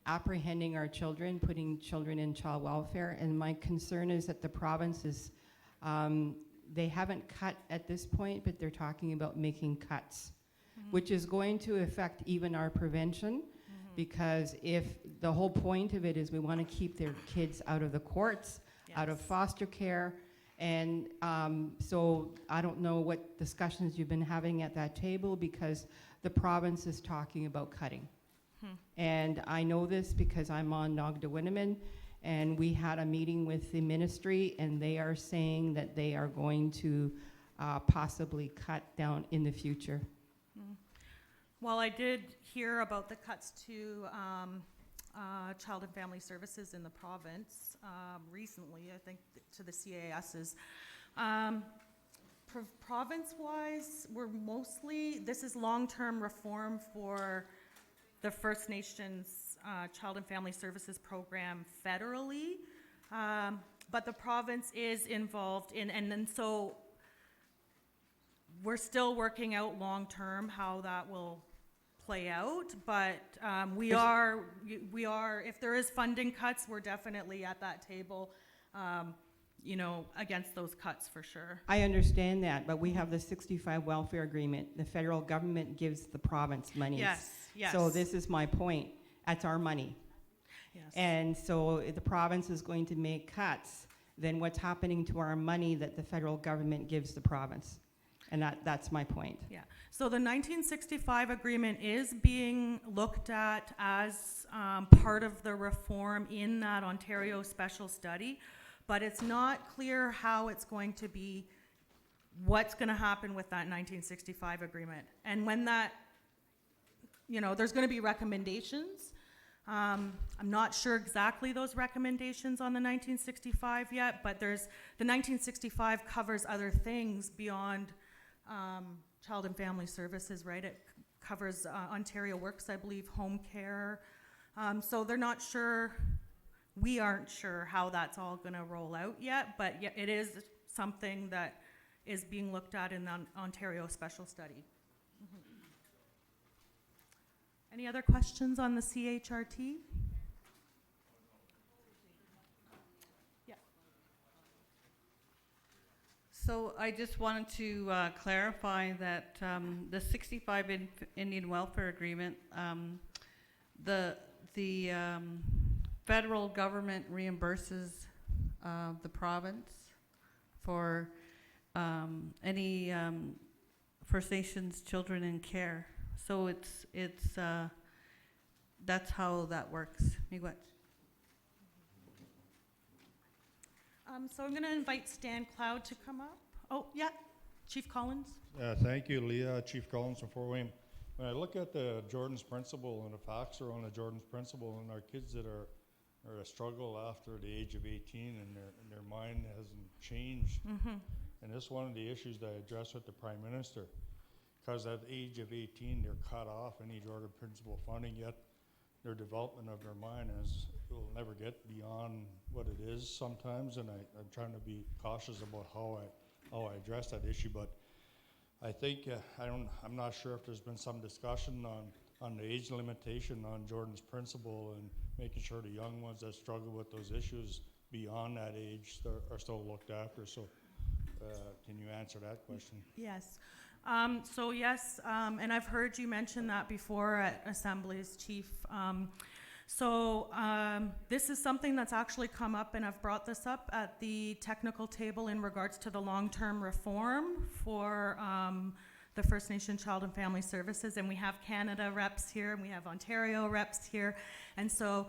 apprehending our children, putting children in child welfare, and my concern is that the province is, they haven't cut at this point, but they're talking about making cuts, which is going to affect even our prevention, because if the whole point of it is we want to keep their kids out of the courts, out of foster care, and so I don't know what discussions you've been having at that table, because the province is talking about cutting. And I know this because I'm on Nogda-Winniman, and we had a meeting with the ministry, and they are saying that they are going to possibly cut down in the future. Well, I did hear about the cuts to Child and Family Services in the province recently, I think, to the CASs. Province-wise, we're mostly, this is long-term reform for the First Nations Child and Family Services program federally, but the province is involved in, and then so we're still working out long-term how that will play out, but we are, if there is funding cuts, we're definitely at that table, you know, against those cuts for sure. I understand that, but we have the 65 welfare agreement. The federal government gives the province money. Yes, yes. So this is my point. That's our money. Yes. And so if the province is going to make cuts, then what's happening to our money that the federal government gives the province? And that's my point. Yeah, so the 1965 agreement is being looked at as part of the reform in that Ontario special study, but it's not clear how it's going to be, what's going to happen with that 1965 agreement. And when that, you know, there's going to be recommendations. I'm not sure exactly those recommendations on the 1965 yet, but there's, the 1965 covers other things beyond Child and Family Services, right? It covers Ontario Works, I believe, home care. So they're not sure, we aren't sure how that's all gonna roll out yet, but yeah, it is something that is being looked at in the Ontario Special Study. Any other questions on the CHRT? So I just wanted to clarify that the 65 Indian Welfare Agreement, the federal government reimburses the province for any First Nations children in care. So it's that's how that works. Miigwech. So I'm gonna invite Stan Cloud to come up. Oh, yeah, Chief Collins. Thank you, Leah. Chief Collins from Fort Wayne. When I look at the Jordan's Principle and the facts around the Jordan's Principle and our kids that are a struggle after the age of 18 and their mind hasn't changed, and this is one of the issues that I addressed with the Prime Minister, because at the age of 18 they're cut off any Jordan Principle funding, yet their development of their mind will never get beyond what it is sometimes, and I'm trying to be cautious about how I address that issue. But I think I'm not sure if there's been some discussion on the age limitation on Jordan's Principle and making sure the young ones that struggle with those issues beyond that age are still looked after. So can you answer that question? Yes. So yes, and I've heard you mention that before at assemblies, Chief. This is something that's actually come up, and I've brought this up at the technical table in regards to the long-term reform for the First Nation Child and Family Services, and we have Canada reps here, and we have Ontario reps here, and so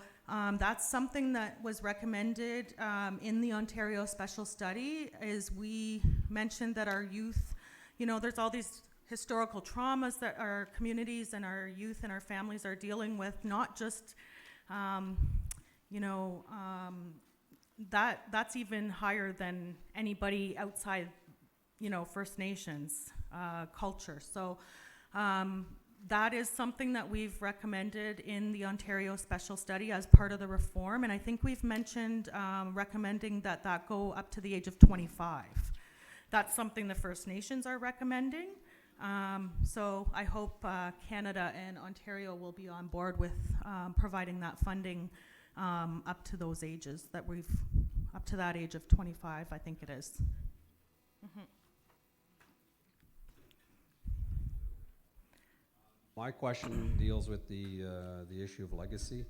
that's something that was recommended in the Ontario Special Study. Is we mentioned that our youth, you know, there's all these historical traumas that our communities and our youth and our families are dealing with, not just, you know, that's even higher than anybody outside, you know, First Nations culture. So that is something that we've recommended in the Ontario Special Study as part of the reform, and I think we've mentioned recommending that go up to the age of 25. That's something the First Nations are recommending. So I hope Canada and Ontario will be on board with providing that funding up to those ages up to that age of 25, I think it is. My question deals with the issue of legacy.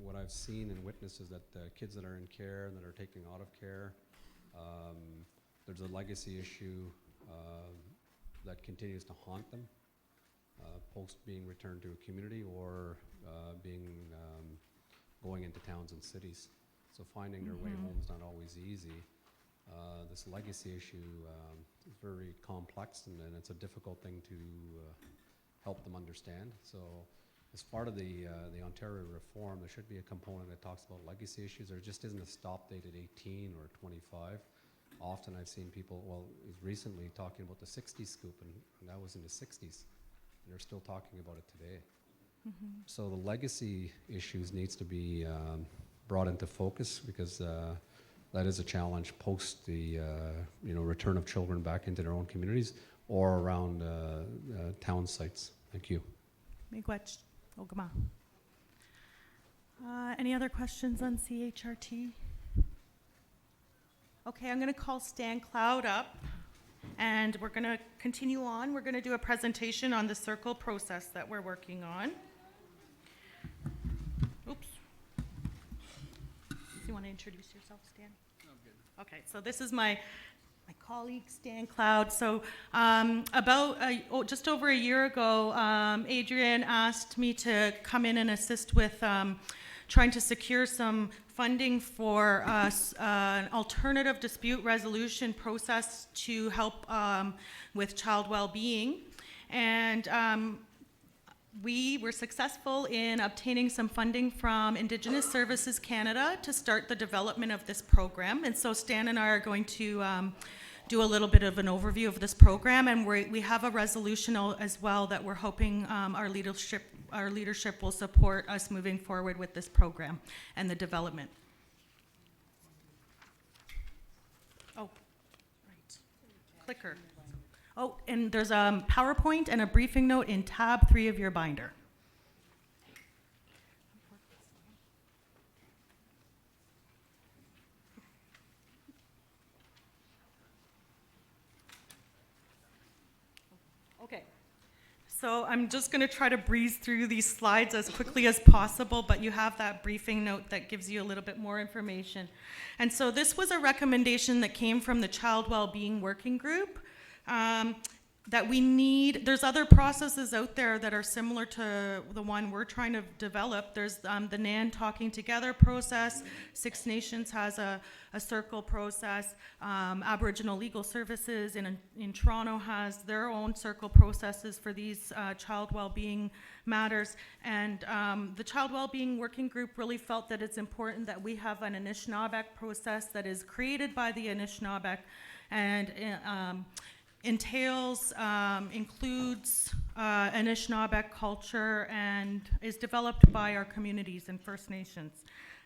What I've seen and witnessed is that kids that are in care and that are taken out of care, there's a legacy issue that continues to haunt them post being returned to a community or going into towns and cities. So finding their way home is not always easy. This legacy issue is very complex, and it's a difficult thing to help them understand. So as part of the Ontario reform, there should be a component that talks about legacy issues. There just isn't a stop date at 18 or 25. Often I've seen people, recently talking about the 60s scoop, and that was in the 60s, and they're still talking about it today. So the legacy issues needs to be brought into focus, because that is a challenge post the return of children back into their own communities or around town sites. Thank you. Miigwech, Ogama. Any other questions on CHRT? Okay, I'm going to call Stan Cloud up, and we're going to continue on. We're going to do a presentation on the circle process that we're working on. Oops. Do you want to introduce yourself, Stan? I'm good. Okay, so this is my colleague, Stan Cloud. So just over a year ago, Adrian asked me to come in and assist with trying to secure some funding for an alternative dispute resolution process to help with child well-being. And we were successful in obtaining some funding from Indigenous Services Canada to start the development of this program. And so Stan and I are going to do a little bit of an overview of this program, and we have a resolution as well that we're hoping our leadership will support us moving forward with this program and the development. Oh, right. Clicker. Oh, and there's a PowerPoint and a briefing note in tab 3 of your binder. Okay, so I'm just going to try to breeze through these slides as quickly as possible, but you have that briefing note that gives you a little bit more information. And so this was a recommendation that came from the Child Wellbeing Working Group. That we need, there's other processes out there that are similar to the one we're trying to develop. There's the NAN Talking Together process. Six Nations has a circle process. Aboriginal Legal Services in Toronto has their own circle processes for these child well-being matters. And the Child Wellbeing Working Group really felt that it's important that we have an Anishinaabeg process that is created by the Anishinaabeg and entails, includes Anishinaabe culture and is developed by our communities and First Nations.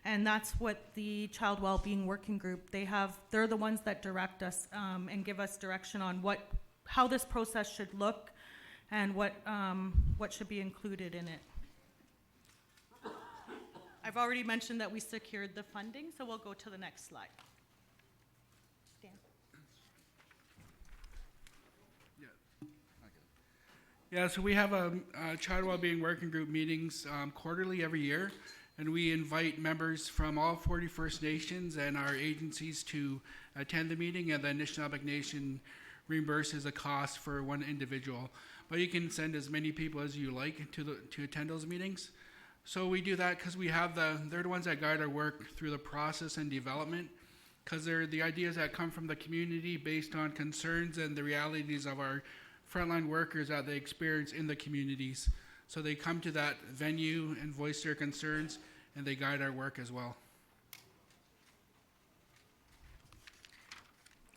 And that's what the Child Wellbeing Working Group, they're the ones that direct us and give us direction on how this process should look and what should be included in it. I've already mentioned that we secured the funding, so we'll go to the next slide. Stan. Yeah, so we have a Child Wellbeing Working Group meetings quarterly every year, and we invite members from all 40 First Nations and our agencies to attend the meeting, and the Anishinaabe Nation reimburses the cost for one individual. But you can send as many people as you like to attend those meetings. So we do that because they're the ones that guide our work through the process and development, because they're the ideas that come from the community based on concerns and the realities of our frontline workers that they experience in the communities. So they come to that venue and voice their concerns, and they guide our work as well.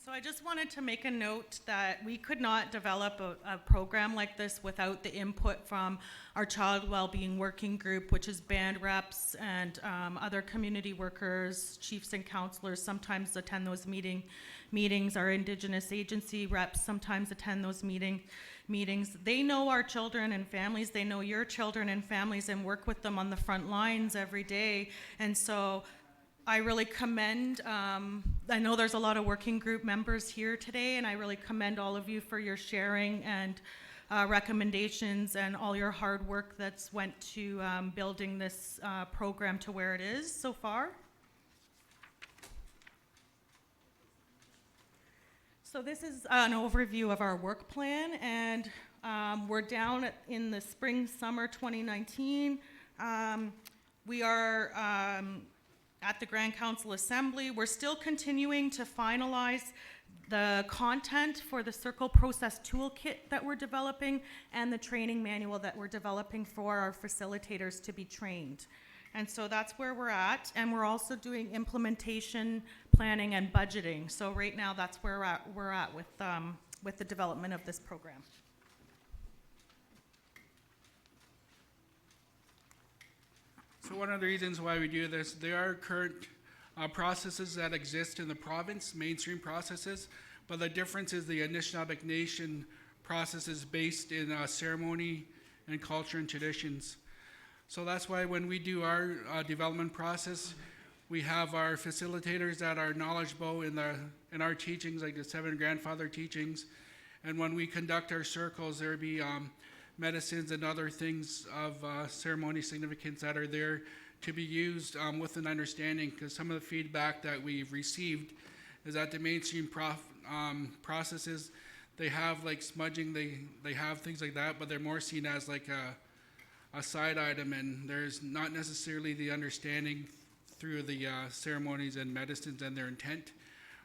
So I just wanted to make a note that we could not develop a program like this without the input from our child wellbeing working group, which is band reps and other community workers, chiefs and counselors sometimes attend those meetings. Our Indigenous agency reps sometimes attend those meetings. They know our children and families. They know your children and families and work with them on the front lines every day. And so I really commend, I know there's a lot of working group members here today, and I really commend all of you for your sharing and recommendations and all your hard work that's went to building this program to where it is so far. So this is an overview of our work plan, and we're down in the spring, summer 2019. We are at the Grand Council Assembly. We're still continuing to finalize the content for the Circle Process Toolkit that we're developing and the training manual that we're developing for our facilitators to be trained. And so that's where we're at, and we're also doing implementation, planning, and budgeting. So right now, that's where we're at with the development of this program. So one of the reasons why we do this, there are current processes that exist in the province, mainstream processes, but the difference is the Anishinaabe Nation process is based in ceremony and culture and traditions. So that's why when we do our development process, we have our facilitators that are knowledgeable in our teachings, like the 7 grandfather teachings. And when we conduct our circles, there'll be medicines and other things of ceremony significance that are there to be used with an understanding, because some of the feedback that we've received is that the mainstream processes, they have like smudging, they have things like that, but they're more seen as like a side item, and there's not necessarily the understanding through the ceremonies and medicines and their intent,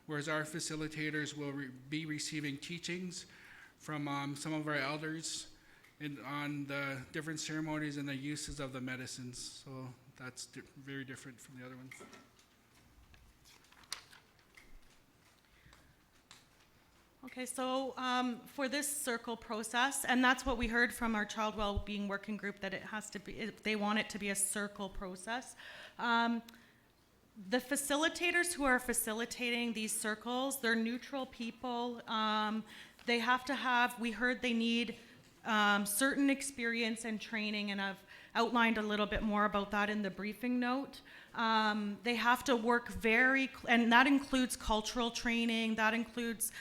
whereas our facilitators will be receiving teachings from some of our elders on the different ceremonies and the uses of the medicines. So that's very different from the other ones. Okay, so for this circle process, and that's what we heard from our child well-being working group, that it has to be, they want it to be a circle process. The facilitators who are facilitating these circles, they're neutral people. They have to have, we heard they need certain experience and training, and I've outlined a little bit more about that in the briefing note. They have to work and that includes cultural training, that includes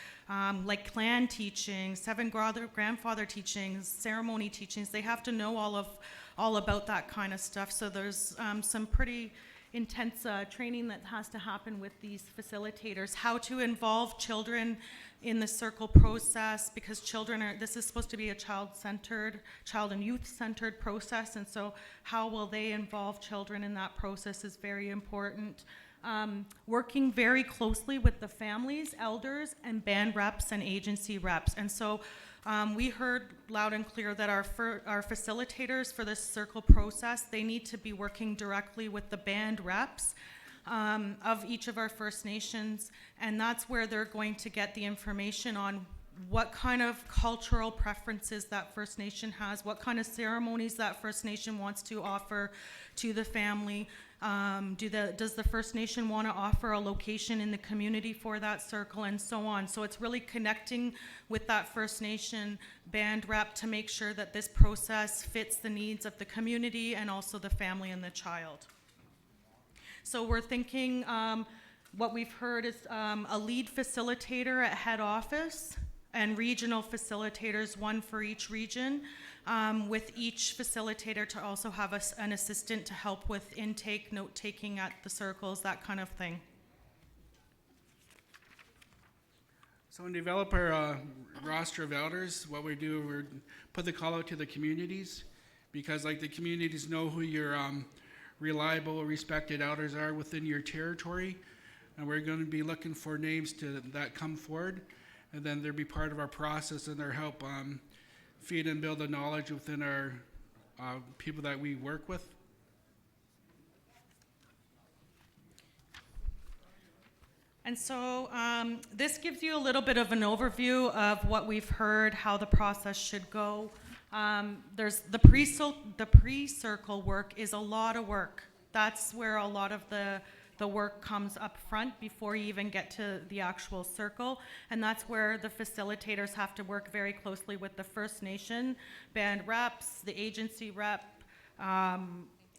like clan teaching, 7 grandfather teachings, ceremony teachings. They have to know all about that kind of stuff. So there's some pretty intense training that has to happen with these facilitators. How to involve children in the circle process, because this is supposed to be a child and youth-centered process, and so how will they involve children in that process is very important. Working very closely with the families, elders, and band reps and agency reps. And so we heard loud and clear that our facilitators for this circle process, they need to be working directly with the band reps of each of our First Nations, and that's where they're going to get the information on what kind of cultural preferences that First Nation has, what kind of ceremonies that First Nation wants to offer to the family. Does the First Nation want to offer a location in the community for that circle, and so on. So it's really connecting with that First Nation band rep to make sure that this process fits the needs of the community and also the family and the child. So we're thinking, what we've heard is a lead facilitator at head office and regional facilitators, 1 for each region, with each facilitator to also have an assistant to help with intake, note-taking at the circles, that kind of thing. So when we develop our roster of elders, what we do, we put the call out to the communities, because like the communities know who your reliable, respected elders are within your territory, and we're going to be looking for names that come forward, and then they'll be part of our process and their help feed and build the knowledge within our people that we work with. And so this gives you a little bit of an overview of what we've heard, how the process should go. There's the pre-circle work is a lot of work. That's where a lot of the work comes up front before you even get to the actual circle. And that's where the facilitators have to work very closely with the First Nation band reps, the agency rep,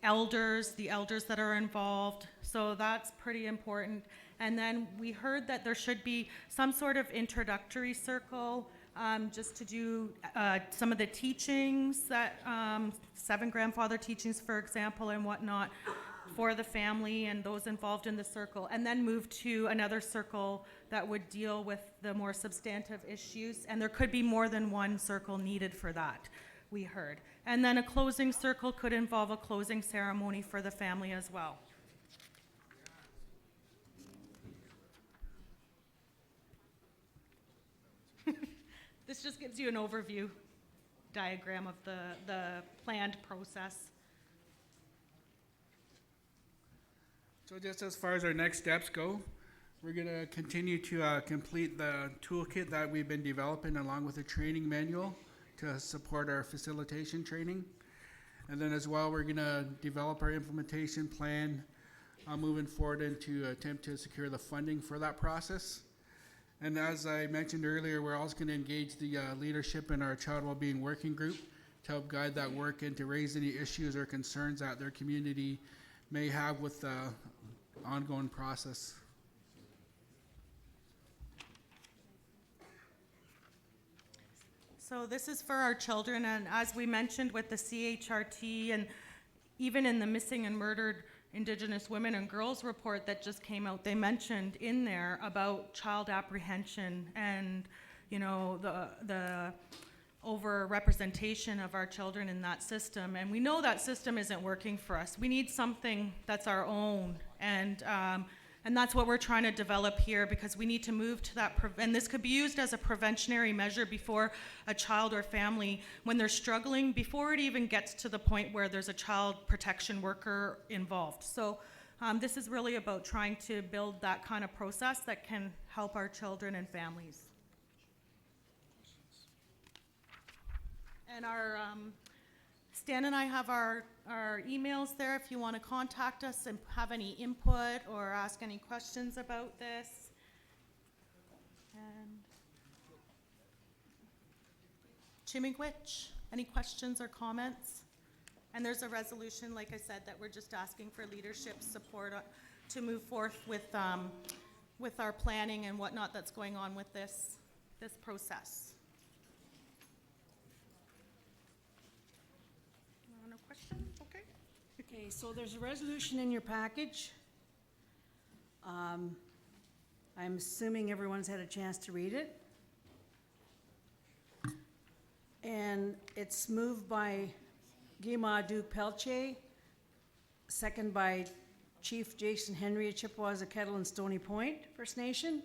elders, the elders that are involved. So that's pretty important. And then we heard that there should be some sort of introductory circle just to do some of the teachings that 7 grandfather teachings, for example, and whatnot for the family and those involved in the circle, and then move to another circle that would deal with the more substantive issues. And there could be more than one circle needed for that, we heard. And then a closing circle could involve a closing ceremony for the family as well. This just gives you an overview diagram of the planned process. So just as far as our next steps go, we're gonna continue to complete the toolkit that we've been developing along with a training manual to support our facilitation training. And then as well, we're gonna develop our implementation plan moving forward and to attempt to secure the funding for that process. And as I mentioned earlier, we're also gonna engage the leadership in our child wellbeing working group to help guide that work and to raise any issues or concerns that their community may have with the ongoing process. So this is for our children, and as we mentioned with the CHRT and even in the Missing and Murdered Indigenous Women and Girls report that just came out, they mentioned in there about child apprehension and, you know, the over-representation of our children in that system. And we know that system isn't working for us. We need something that's our own. And that's what we're trying to develop here, because we need to move to that, and this could be used as a preventionary measure before a child or family, when they're struggling, before it even gets to the point where there's a child protection worker involved. So this is really about trying to build that kind of process that can help our children and families. And our, Stan and I have our emails there if you want to contact us and have any input or ask any questions about this. And Chimigwich, any questions or comments? And there's a resolution, like I said, that we're just asking for leadership support to move forth with our planning and whatnot that's going on with this process. No questions? Okay. Okay, so there's a resolution in your package. I'm assuming everyone's had a chance to read it. And it's moved by Guima Duke Pelche, second by Chief Jason Henry of Chippewas, Kettle, and Stony Point First Nation.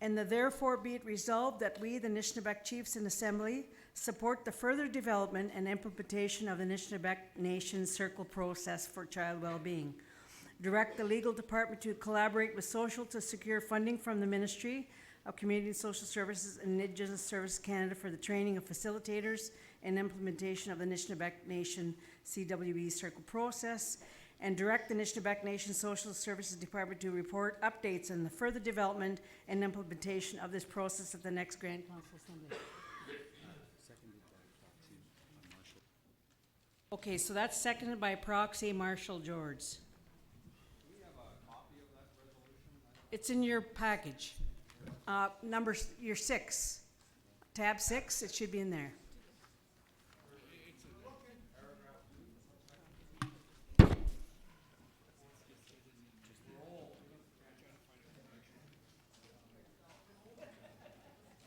And therefore be it resolved that we, the Anishinaabe Chiefs in Assembly, support the further development and implementation of the Anishinaabe Nation Circle process for child well-being. Direct the legal department to collaborate with social to secure funding from the Ministry of Community and Social Services and Indigenous Services Canada for the training of facilitators and implementation of the Anishinaabe Nation CWE Circle process. And direct the Anishinaabe Nation Social Services Department to report updates on the further development and implementation of this process at the next Grand Council Assembly. Okay, so that's seconded by proxy Marshall George. Do we have a copy of that resolution? It's in your package. Your 6, tab 6, it should be in there.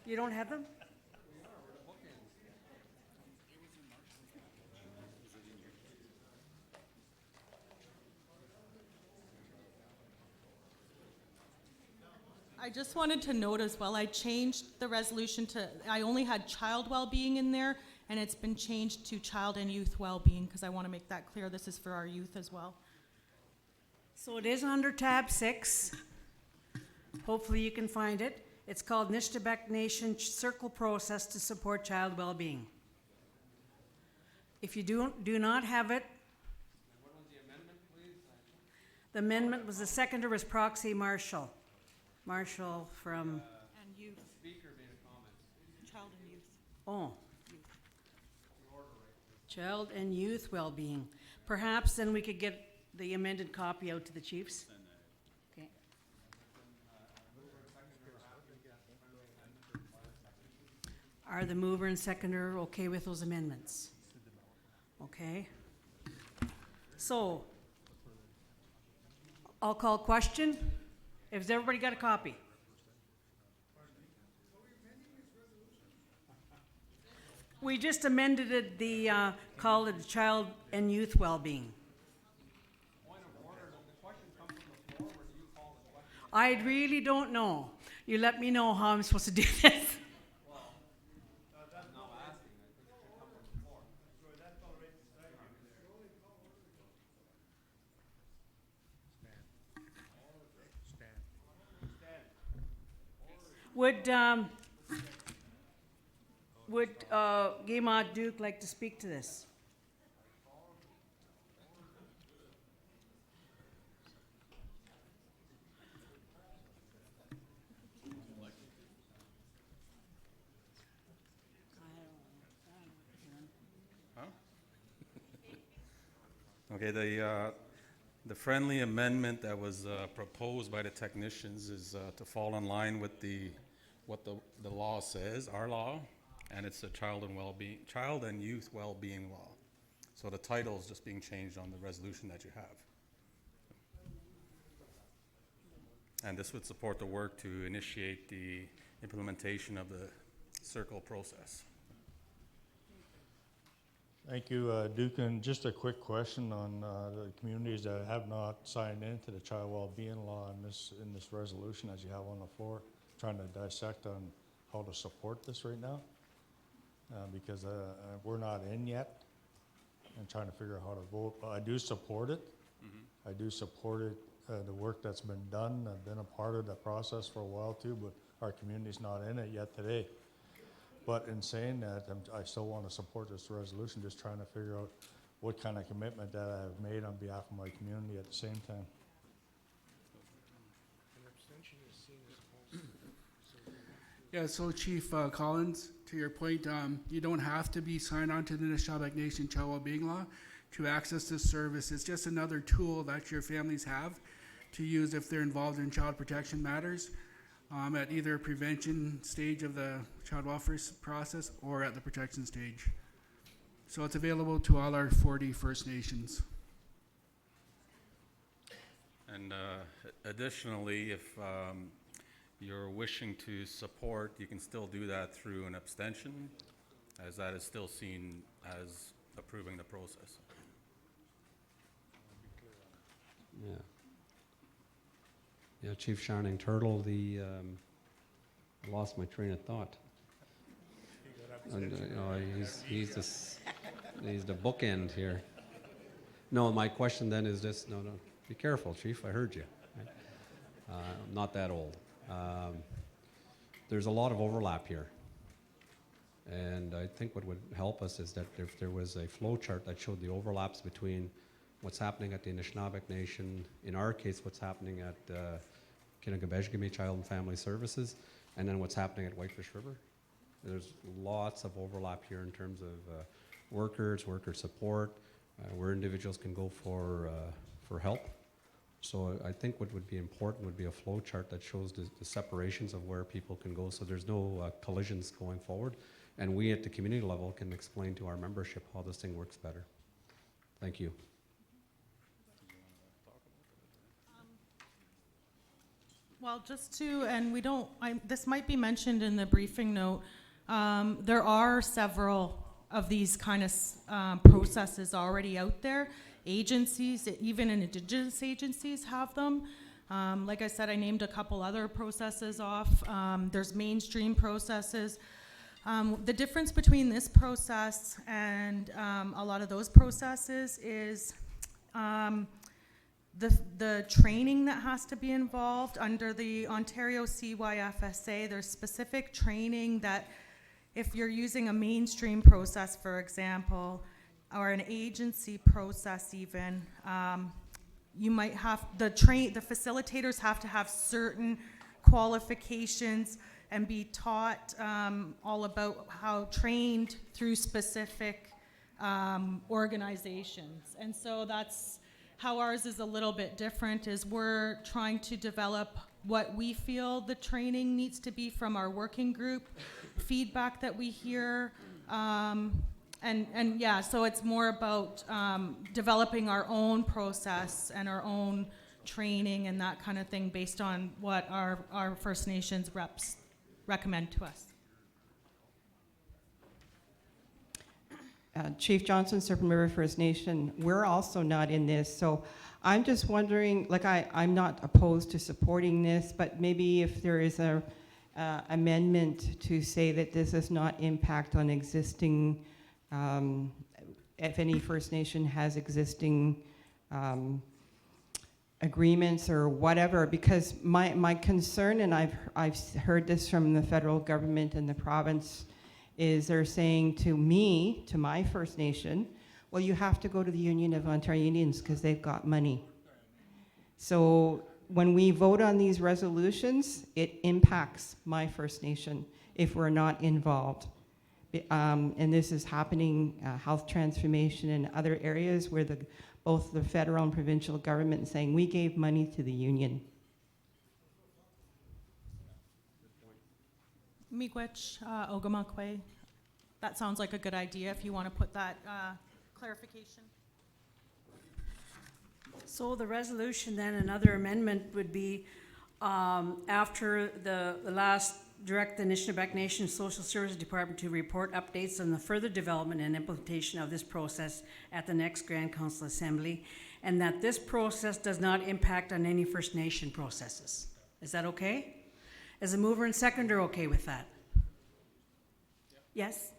You don't have them? I just wanted to note as well, I changed the resolution to, I only had child well-being in there, and it's been changed to child and youth well-being, because I want to make that clear. This is for our youth as well. So it is under tab 6. Hopefully you can find it. It's called Nishnabek Nation Circle Process to Support Child Wellbeing. If you do not have it. What was the amendment, please? The amendment was the seconder was Proxy Marshall. Marshall from, And youth. Speaker made a comment. Child and youth. oh. Child and Youth Wellbeing. Perhaps then we could get the amended copy out to the chiefs. Okay. Are the mover and seconder okay with those amendments? Okay. So, I'll call question. Has everybody got a copy? We just amended it, called it Child and Youth Wellbeing. I really don't know. You let me know how I'm supposed to do this. Would Gema Duke like to speak to this? Okay, the friendly amendment that was proposed by the technicians is to fall in line with what the law says, our law, and it's a child and youth well-being law. So the title is just being changed on the resolution that you have. And this would support the work to initiate the implementation of the circle process. Thank you, Duke. And just a quick question on the communities that have not signed into the child well-being law in this resolution as you have on the floor, trying to dissect on how to support this right now, because we're not in yet and trying to figure out how to vote. But I do support it. I do support it, the work that's been done. I've been a part of that process for a while too, but our community's not in it yet today. But in saying that, I still want to support this resolution, just trying to figure out what kind of commitment that I have made on behalf of my community at the same time. Yeah, so Chief Collins, to your point, you don't have to be signed on to the Nishnabek Nation Child Wellbeing Law to access this service. It's just another tool that your families have to use if they're involved in child protection matters at either prevention stage of the child welfare process or at the protection stage. So it's available to all our 40 First Nations. And additionally, if you're wishing to support, you can still do that through an abstention, as that is still seen as approving the process. Yeah. Yeah, Chief Shining Turtle, I lost my train of thought. And, he's the bookend here. No, my question then is this, no, be careful, Chief, I heard you. I'm not that old. There's a lot of overlap here. And I think what would help us is that if there was a flow chart that showed the overlaps between what's happening at the Nishnabek Nation, in our case, what's happening at Kinagabeshgami Child and Family Services, and then what's happening at Whitefish River. There's lots of overlap here in terms of worker support, where individuals can go for help. So I think what would be important would be a flow chart that shows the separations of where people can go, so there's no collisions going forward. And we at the community level can explain to our membership how this thing works better. Thank you. Well, just to, and we don't, this might be mentioned in the briefing note, there are several of these kind of processes already out there. Agencies, even Indigenous agencies have them. Like I said, I named a couple other processes off. There's mainstream processes. The difference between this process and a lot of those processes is the training that has to be involved under the Ontario CYFSA. There's specific training that if you're using a mainstream process, for example, or an agency process even, you might have, the facilitators have to have certain qualifications and be taught all about how trained through specific organizations. And so that's how ours is a little bit different, is we're trying to develop what we feel the training needs to be from our working group, feedback that we hear, and yeah, so it's more about developing our own process and our own training and that kind of thing based on what our First Nations reps recommend to us. Chief Johnson, Serpent River First Nation, we're also not in this, so I'm just wondering, like I'm not opposed to supporting this, but maybe if there is a amendment to say that this does not impact on existing, if any First Nation has existing agreements or whatever, because my concern, and I've heard this from the federal government and the province, is they're saying to me, to my First Nation, well, you have to go to the Union of Ontario Indians because they've got money. So when we vote on these resolutions, it impacts my First Nation if we're not involved. And this is happening, health transformation in other areas where both the federal and provincial government is saying we gave money to the union. Miigwech, Ogimakwe. That sounds like a good idea if you want to put that clarification. So the resolution then, another amendment would be after the last direct the Anishinaabe Nation Social Services Department to report updates on the further development and implementation of this process at the next Grand Council Assembly, and that this process does not impact on any First Nation processes. Is that okay? Is the mover and seconder okay with that? Yes?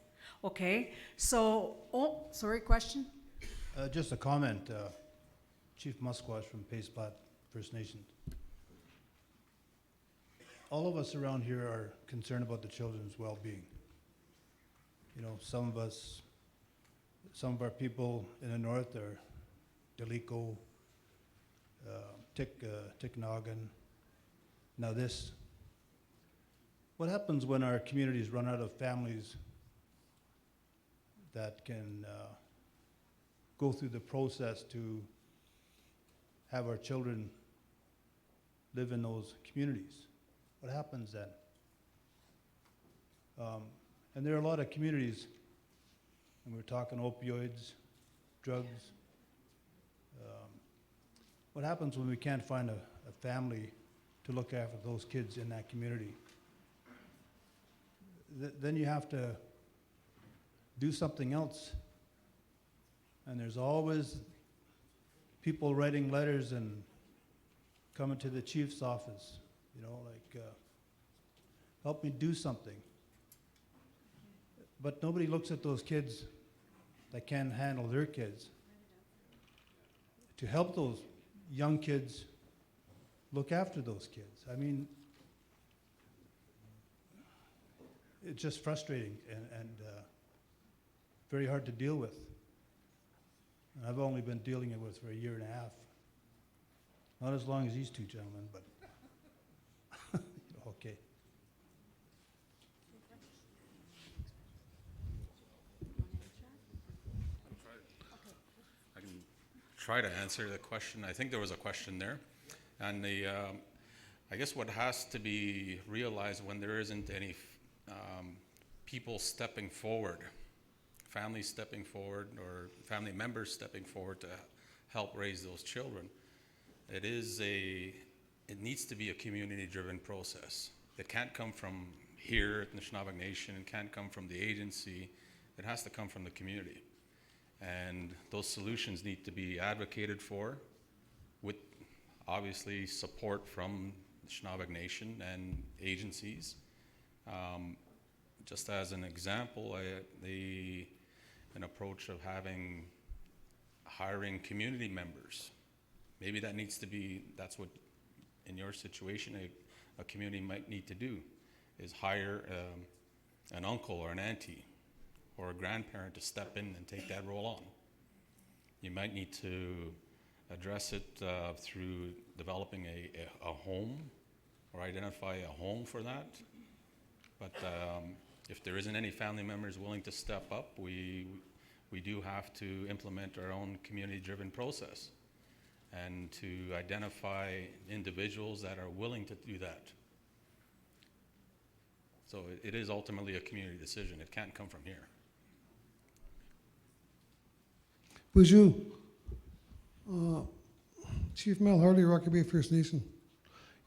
Okay. So, oh, sorry, question? Just a comment, Chief Musquash from Pace Plat First Nation. All of us around here are concerned about the children's well-being. You know, some of our people in the north are Deliko, Tiknagan. Now this, what happens when our communities run out of families that can go through the process to have our children live in those communities? What happens then? And there are a lot of communities, and we're talking opioids, drugs. What happens when we can't find a family to look after those kids in that community? Then you have to do something else. And there's always people writing letters and coming to the chief's office, you know, like, help me do something. But nobody looks at those kids that can't handle their kids to help those young kids look after those kids. I mean, it's just frustrating and very hard to deal with. And I've only been dealing with it for a year and a half. Not as long as these two gentlemen, but okay. I can try to answer the question. I think there was a question there. And I guess what has to be realized when there isn't any people stepping forward, families stepping forward, or family members stepping forward to help raise those children, it needs to be a community-driven process. It can't come from here at the Anishinaabe Nation, it can't come from the agency, it has to come from the community. And those solutions need to be advocated for with, obviously, support from the Anishinaabe Nation and agencies. Just as an example, an approach of hiring community members, Maybe that needs to be, that's what, in your situation, a community might need to do, is hire an uncle or an auntie or a grandparent to step in and take that role on. You might need to address it through developing a home or identify a home for that. But if there isn't any family members willing to step up, we do have to implement our own community-driven process and to identify individuals that are willing to do that. So it is ultimately a community decision. It can't come from here. Bonjour. Chief Mel Harley, Rocky Bay First Nation.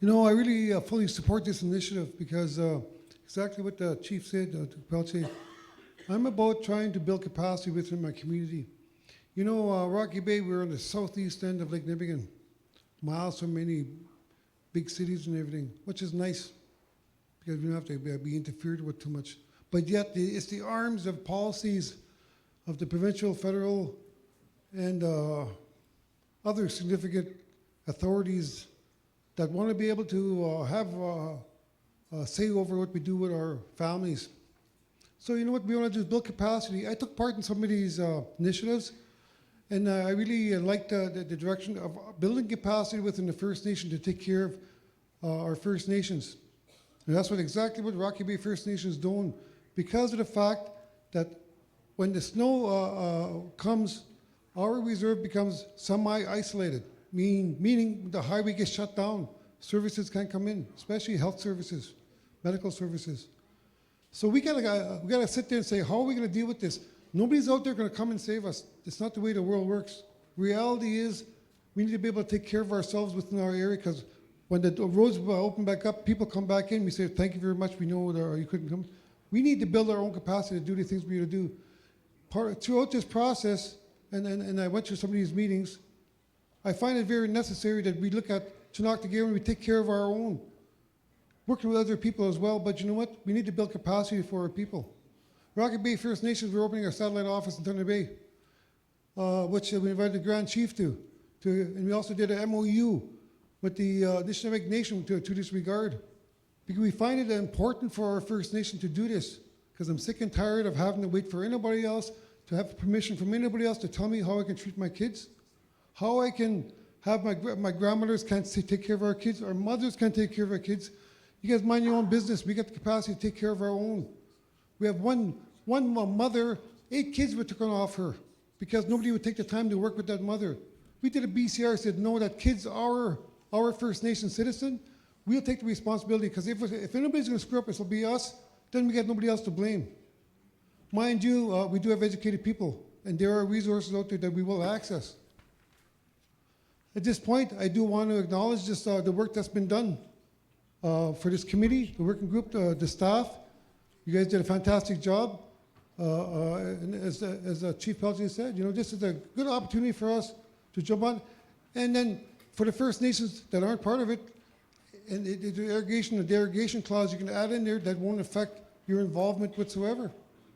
You know, I really fully support this initiative because exactly what the chief said, Pelche, I'm about trying to build capacity within my community. You know, Rocky Bay, we're on the southeast end of Lake Nipissing, miles from many big cities and everything, which is nice because we don't have to be interfered with too much. But yet, it's the arms of policies of the provincial, federal, and other significant authorities that want to be able to have a say over what we do with our families. So you know what we want to do is build capacity. I took part in some of these initiatives, and I really liked the direction of building capacity within the First Nation to take care of our First Nations. And that's exactly what Rocky Bay First Nation is doing, because of the fact that when the snow comes, our reserve becomes semi-isolated, meaning the highway gets shut down. Services can't come in, especially health services, medical services. So we gotta sit there and say, how are we gonna deal with this? Nobody's out there gonna come and save us. It's not the way the world works. Reality is, we need to be able to take care of ourselves within our area, because when the roads open back up, people come back in, we say, thank you very much, we know that you couldn't come. We need to build our own capacity to do the things we need to do. Throughout this process, and I went to some of these meetings, I find it very necessary that we look at Chinook together and we take care of our own. Working with other people as well, but you know what? We need to build capacity for our people. Rocky Bay First Nations, we're opening our satellite office in Thunder Bay, which we invited the Grand Chief to, and we also did an MOU with the Nishnaweg Nation to this regard. Because we find it important for our First Nation to do this, because I'm sick and tired of having to wait for anybody else to have permission from anybody else to tell me how I can treat my kids, how I can have my grandmothers can't take care of our kids, our mothers can't take care of our kids. You guys mind your own business. We got the capacity to take care of our own. We have one mother, 8 kids were taken off her because nobody would take the time to work with that mother. We did a BCR, said no, that kid's our First Nation citizen. We'll take the responsibility, because if anybody's going to screw up, it'll be us. Then we got nobody else to blame. Mind you, we do have educated people, and there are resources out there that we will access. At this point, I do want to acknowledge just the work that's been done for this committee, the working group, the staff. You guys did a fantastic job. And as Chief Pelche said, you know, this is a good opportunity for us to jump on. And then for the First Nations that aren't part of it, and the irrigation, the derogation clause you can add in there that won't affect your involvement whatsoever.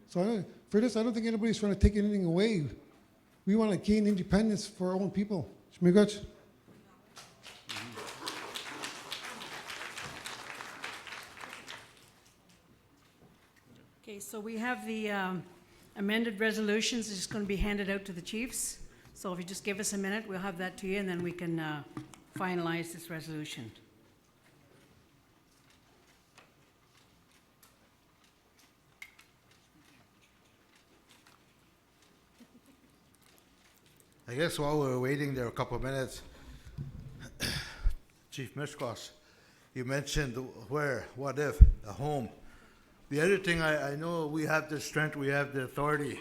So for this, I don't think anybody's trying to take anything away. We want to gain independence for our own people. Shmigach. Okay, so we have the amended resolutions. It's just going to be handed out to the chiefs. So if you just give us a minute, we'll have that to you, and then we can finalize this resolution. I guess while we were waiting there a couple of minutes, Chief Mishkosh, you mentioned what if, a home. The other thing, I know we have the strength, we have the authority,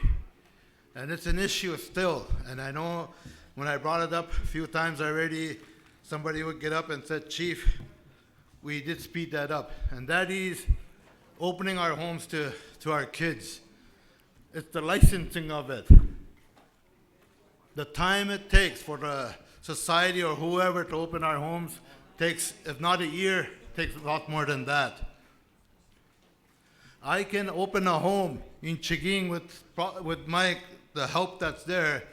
and it's an issue still. And I know when I brought it up a few times already, somebody would get up and said, Chief, we did speed that up. And that is opening our homes to our kids. It's the licensing of it. The time it takes for the society or whoever to open our homes takes, if not a year, takes a lot more than that. I can open a home in Chiging with the help that's there,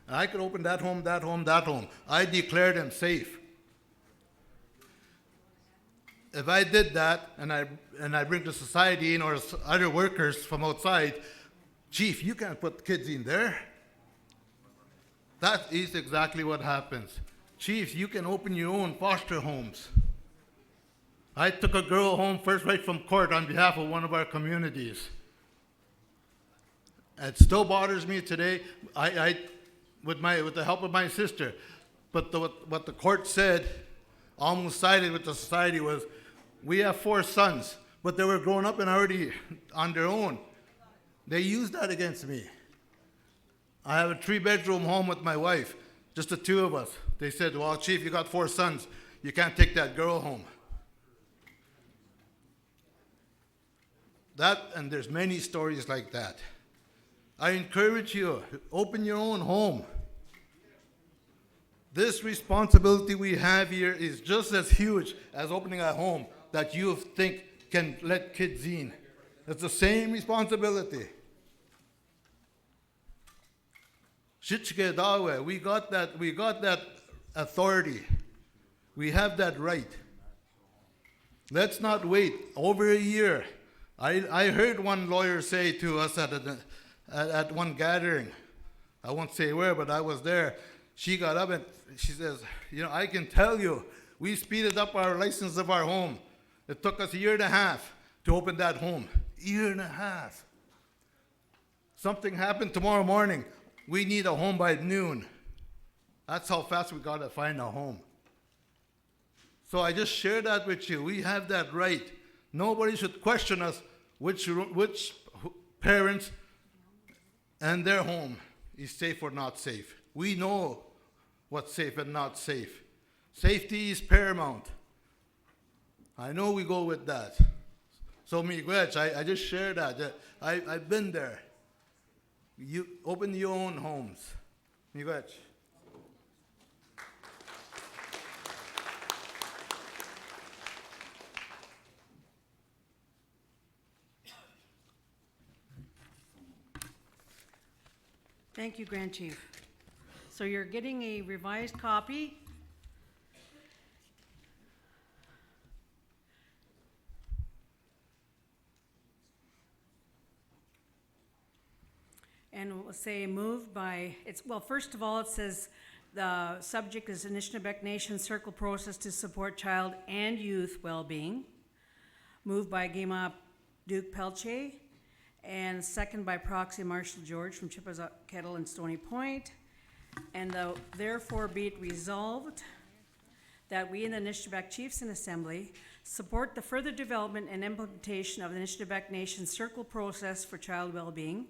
And I could open that home, that home, that home. I declare them safe. If I did that and I bring the society in or other workers from outside, chief, you can't put kids in there. That is exactly what happens. Chief, you can open your own foster homes. I took a girl home first right from court on behalf of one of our communities. It still bothers me today. With the help of my sister, but what the court said, almost sided with the society, was we have 4 sons, but they were grown up and already on their own. They used that against me. I have a 3-bedroom home with my wife, just the 2 of us. They said, well, chief, you got 4 sons. You can't take that girl home. That, and there's many stories like that. I encourage you, open your own home. This responsibility we have here is just as huge as opening a home that you think can let kids in. It's the same responsibility. Shitchke Dawe, we got that authority. We have that right. Let's not wait over a year. I heard one lawyer say to us at one gathering, I won't say where, but I was there. She got up and she says, I can tell you, we speeded up our license of our home. It took us 1.5 years to open that home. 1.5 years. Something happened tomorrow morning. We need a home by noon. That's how fast we got to find a home. So I just share that with you. We have that right. Nobody should question us which parents and their home is safe or not safe. We know what's safe and not safe. Safety is paramount. I know we go with that. So Miigwech, I just share that. I've been there. You open your own homes. Miigwech. Thank you, Grand Chief. So you're getting a revised copy. And we'll say moved by, first of all, it says the subject is Anishinaabeg Nation Circle Process to Support Child and Youth Well-Being. Moved by Gima Duke Pelche, and second by proxy Marshall George from Chippewa Kettle and Stony Point. And therefore be it resolved that we in the Anishinaabeg Chiefs and Assembly support the further development and implementation of the Anishinaabeg Nation Circle Process for Child Well-Being.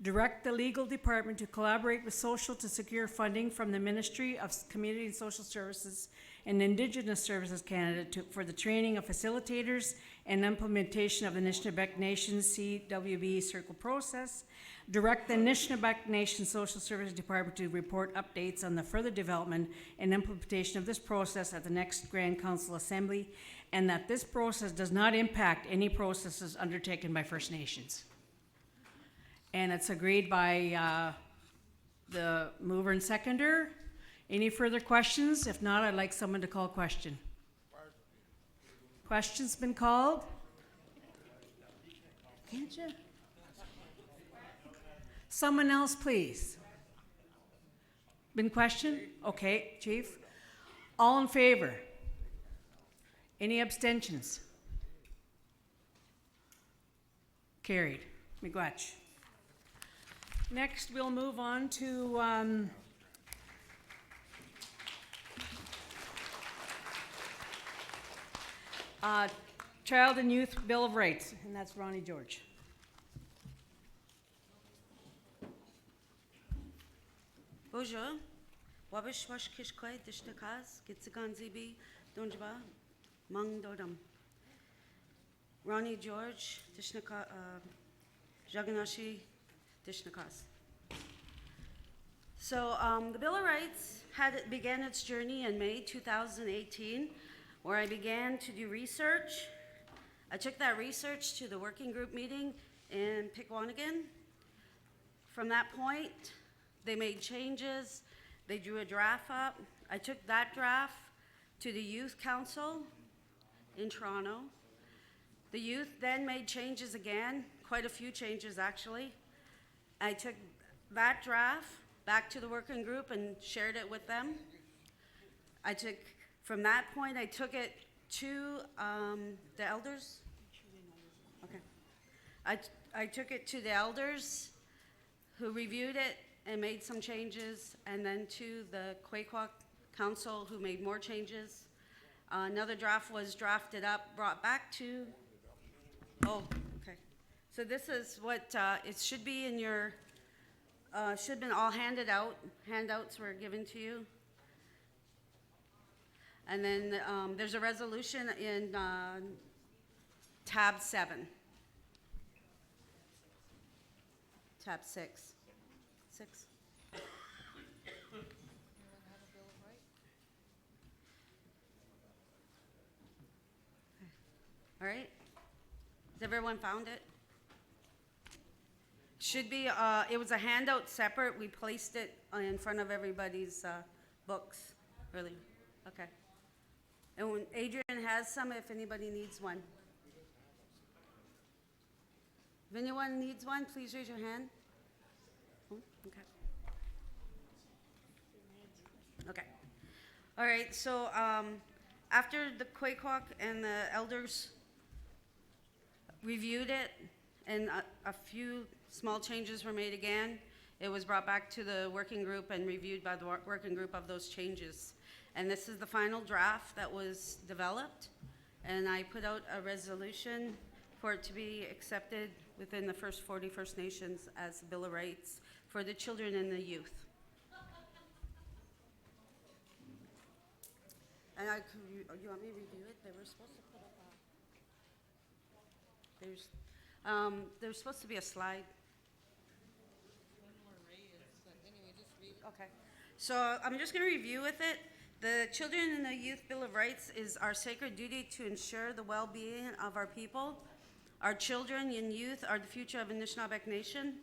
Direct the legal department to collaborate with Social to secure funding from the Ministry of Community and Social Services and Indigenous Services Canada for the training of facilitators and implementation of the Anishinaabeg Nation CWB Circle Process. Direct the Anishinaabeg Nation Social Services Department to report updates on the further development and implementation of this process at the next Grand Council Assembly, and that this process does not impact any processes undertaken by First Nations. And it's agreed by the mover and seconder. Any further questions? If not, I'd like someone to call question. Questions been called? Can't you? Someone else, please. Been questioned? Okay, Chief. All in favor? Any abstentions? Carried. Miigwech. Next, we'll move on to Child and Youth Bill of Rights, and that's Ronnie George. Bonjour. Wabish wash kishkoi dishnakas, gitzigan zibi, donjba, mang dodam. Ronnie George, dishnaka, Jaganashi, dishnakas. So the Bill of Rights began its journey in May 2018, where I began to do research. I took that research to the working group meeting in Pikwanigan. From that point, They made changes, they drew a draft up. I took that draft to the Youth Council in Toronto. The youth then made changes again, quite a few changes actually. I took that draft back to the working group and shared it with them. From that point, I took it to the elders. Okay. I took it to the elders who reviewed it and made some changes, and then to the Quaquaw Council who made more changes. Another draft was drafted up, brought back to, okay. So this is what, it should be in your, should have been all handed out. Handouts were given to you. And then there's a resolution in tab 7. Tab 6. 6. All right. Has everyone found it? Should be, it was a handout separate. We placed it in front of everybody's books earlier. Okay. And when Adrian has some, if anybody needs one. If anyone needs one, please raise your hand. Oh, okay. Okay. All right, so after the Quaquaw and the elders reviewed it, and a few small changes were made again, it was brought back to the working group and reviewed by the working group of those changes. And this is the final draft that was developed, and I put out a resolution for it to be accepted within the first 40 First Nations as Bill of Rights for the children and the youth. And you want me to review it? They were supposed to put up there's supposed to be a slide. Okay. So I'm just going to review with it. The Children and the Youth Bill of Rights is our sacred duty to ensure the well-being of our people. Our children and youth are the future of Anishinaabe Nation.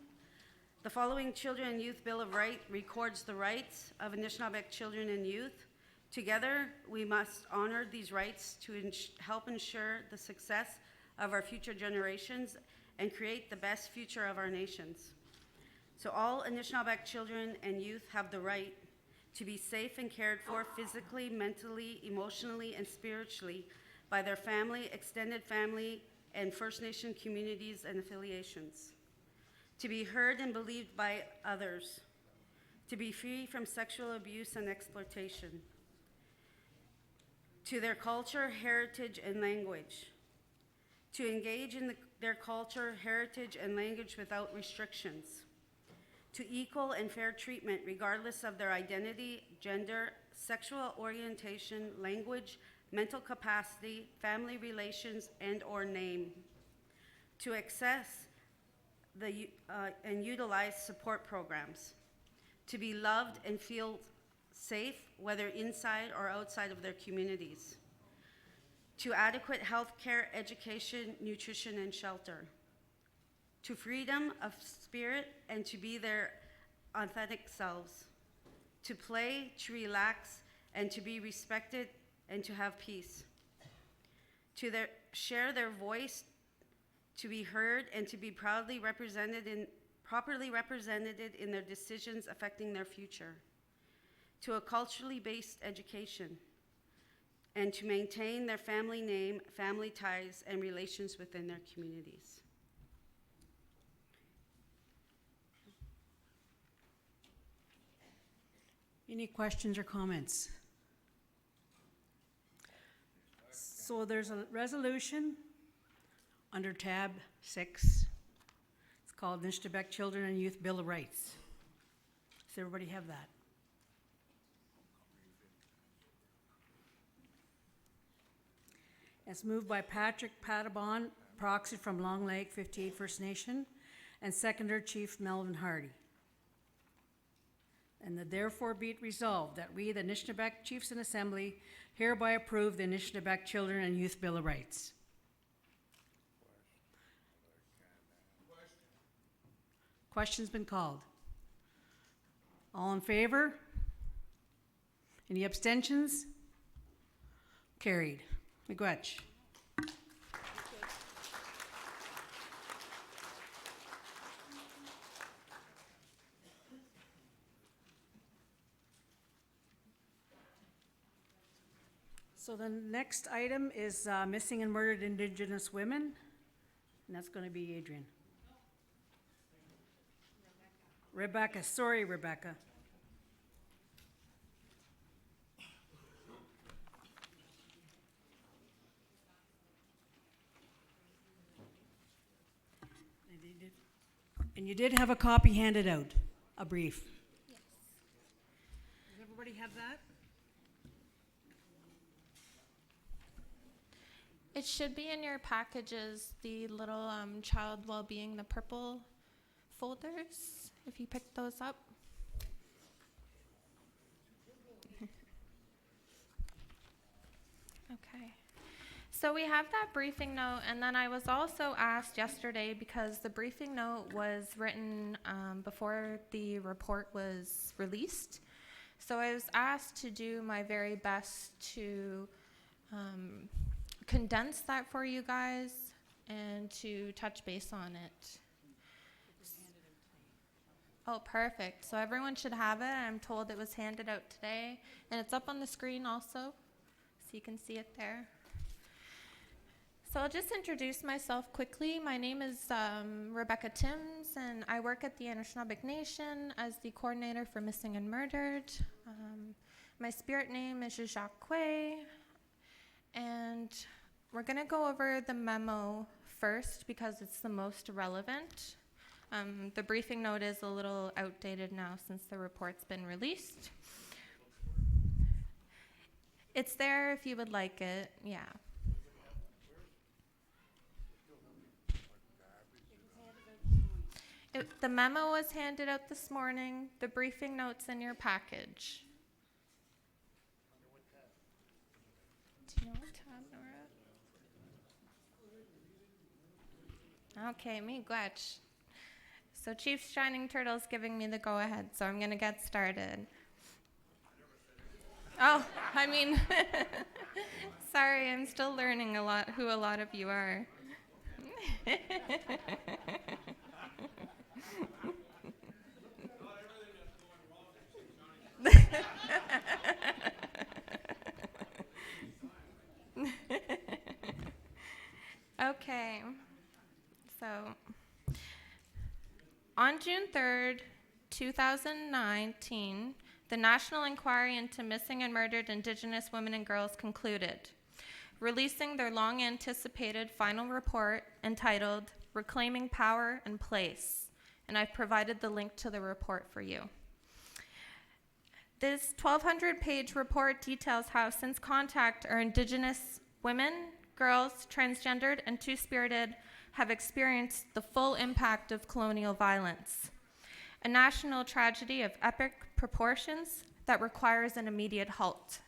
The following Children and Youth Bill of Rights records the rights of Anishinaabe children and youth. Together, we must honor these rights to help ensure the success of our future generations and create the best future of our nations. So all Anishinaabe children and youth have the right to be safe and cared for physically, mentally, emotionally, and spiritually by their family, extended family, and First Nation communities and affiliations. To be heard and believed by others. To be free from sexual abuse and exploitation. To their culture, heritage, and language. To engage in their culture, heritage, and language without restrictions. To equal and fair treatment regardless of their identity, gender, sexual orientation, language, mental capacity, family relations, and/or name. To access and utilize support programs. To be loved and feel safe, whether inside or outside of their communities. To adequate health care, education, nutrition, and shelter. To freedom of spirit and to be their authentic selves. To play, to relax, and to be respected and to have peace. To share their voice, to be heard, and to be properly represented in their decisions affecting their future. To a culturally based education. And to maintain their family name, family ties, and relations within their communities. Any questions or comments? So there's a resolution under tab 6. It's called Nishnabek Children and Youth Bill of Rights. Does everybody have that? It's moved by Patrick Patabon, proxy from Long Lake 58 First Nation, and seconder Chief Melvin Hardy. And that therefore be it resolved that we, the Nishnabek Chiefs in Assembly, hereby approve the Nishnabek Children and Youth Bill of Rights. Question's been called. All in favor? Any abstentions? Carried. Miigwech. So the next item is missing and murdered Indigenous women, and that's going to be Adrian. Rebecca, sorry, Rebecca. And you did have a copy handed out, a brief. Yes. Does everybody have that? It should be in your packages, the little child well-being, the purple folders, if you pick those up. Okay. So we have that briefing note, and then I was also asked yesterday, because the briefing note was written before the report was released. So I was asked to do my very best to condense that for you guys and to touch base on it. Oh, perfect. So everyone should have it. I'm told it was handed out today, and it's up on the screen also, so you can see it there. So I'll just introduce myself quickly. My name is Rebecca Timms, and I work at the Anishinaabe Nation as the coordinator for Missing and Murdered. My spirit name is Jacques Quay, and we're going to go over the memo first because it's the most relevant. The briefing note is a little outdated now since the report's been released. It's there if you would like it, yeah. The memo was handed out this morning. The briefing note's in your package. Do you know what tab we're at? Okay, miigwech. So Chief Shining Turtle's giving me the go-ahead, so I'm going to get started. Oh, I mean, sorry, I'm still learning who a lot of you are. Okay, so on June 3rd, 2019, the National Inquiry into Missing and Murdered Indigenous Women and Girls concluded, releasing their long-anticipated final report entitled Reclaiming Power and Place, and I've provided the link to the report for you. This 1,200-page report details how, since contact, our Indigenous women, girls, transgendered, and two-spirited have experienced the full impact of colonial violence, a national tragedy of epic proportions that requires an immediate halt.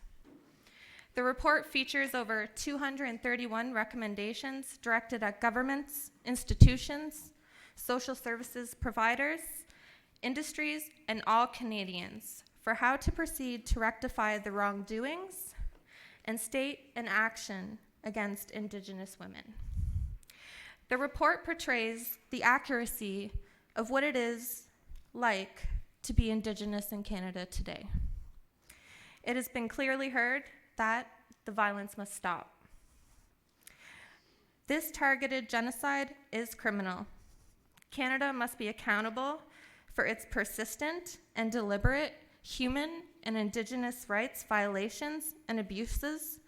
The report features over 231 recommendations directed at governments, institutions, social services providers, industries, and all Canadians for how to proceed to rectify the wrongdoings and state an action against Indigenous women. The report portrays the accuracy of what it is like to be Indigenous in Canada today. It has been clearly heard that the violence must stop. This targeted genocide is criminal. Canada must be accountable for its persistent and deliberate human and Indigenous rights violations and abuses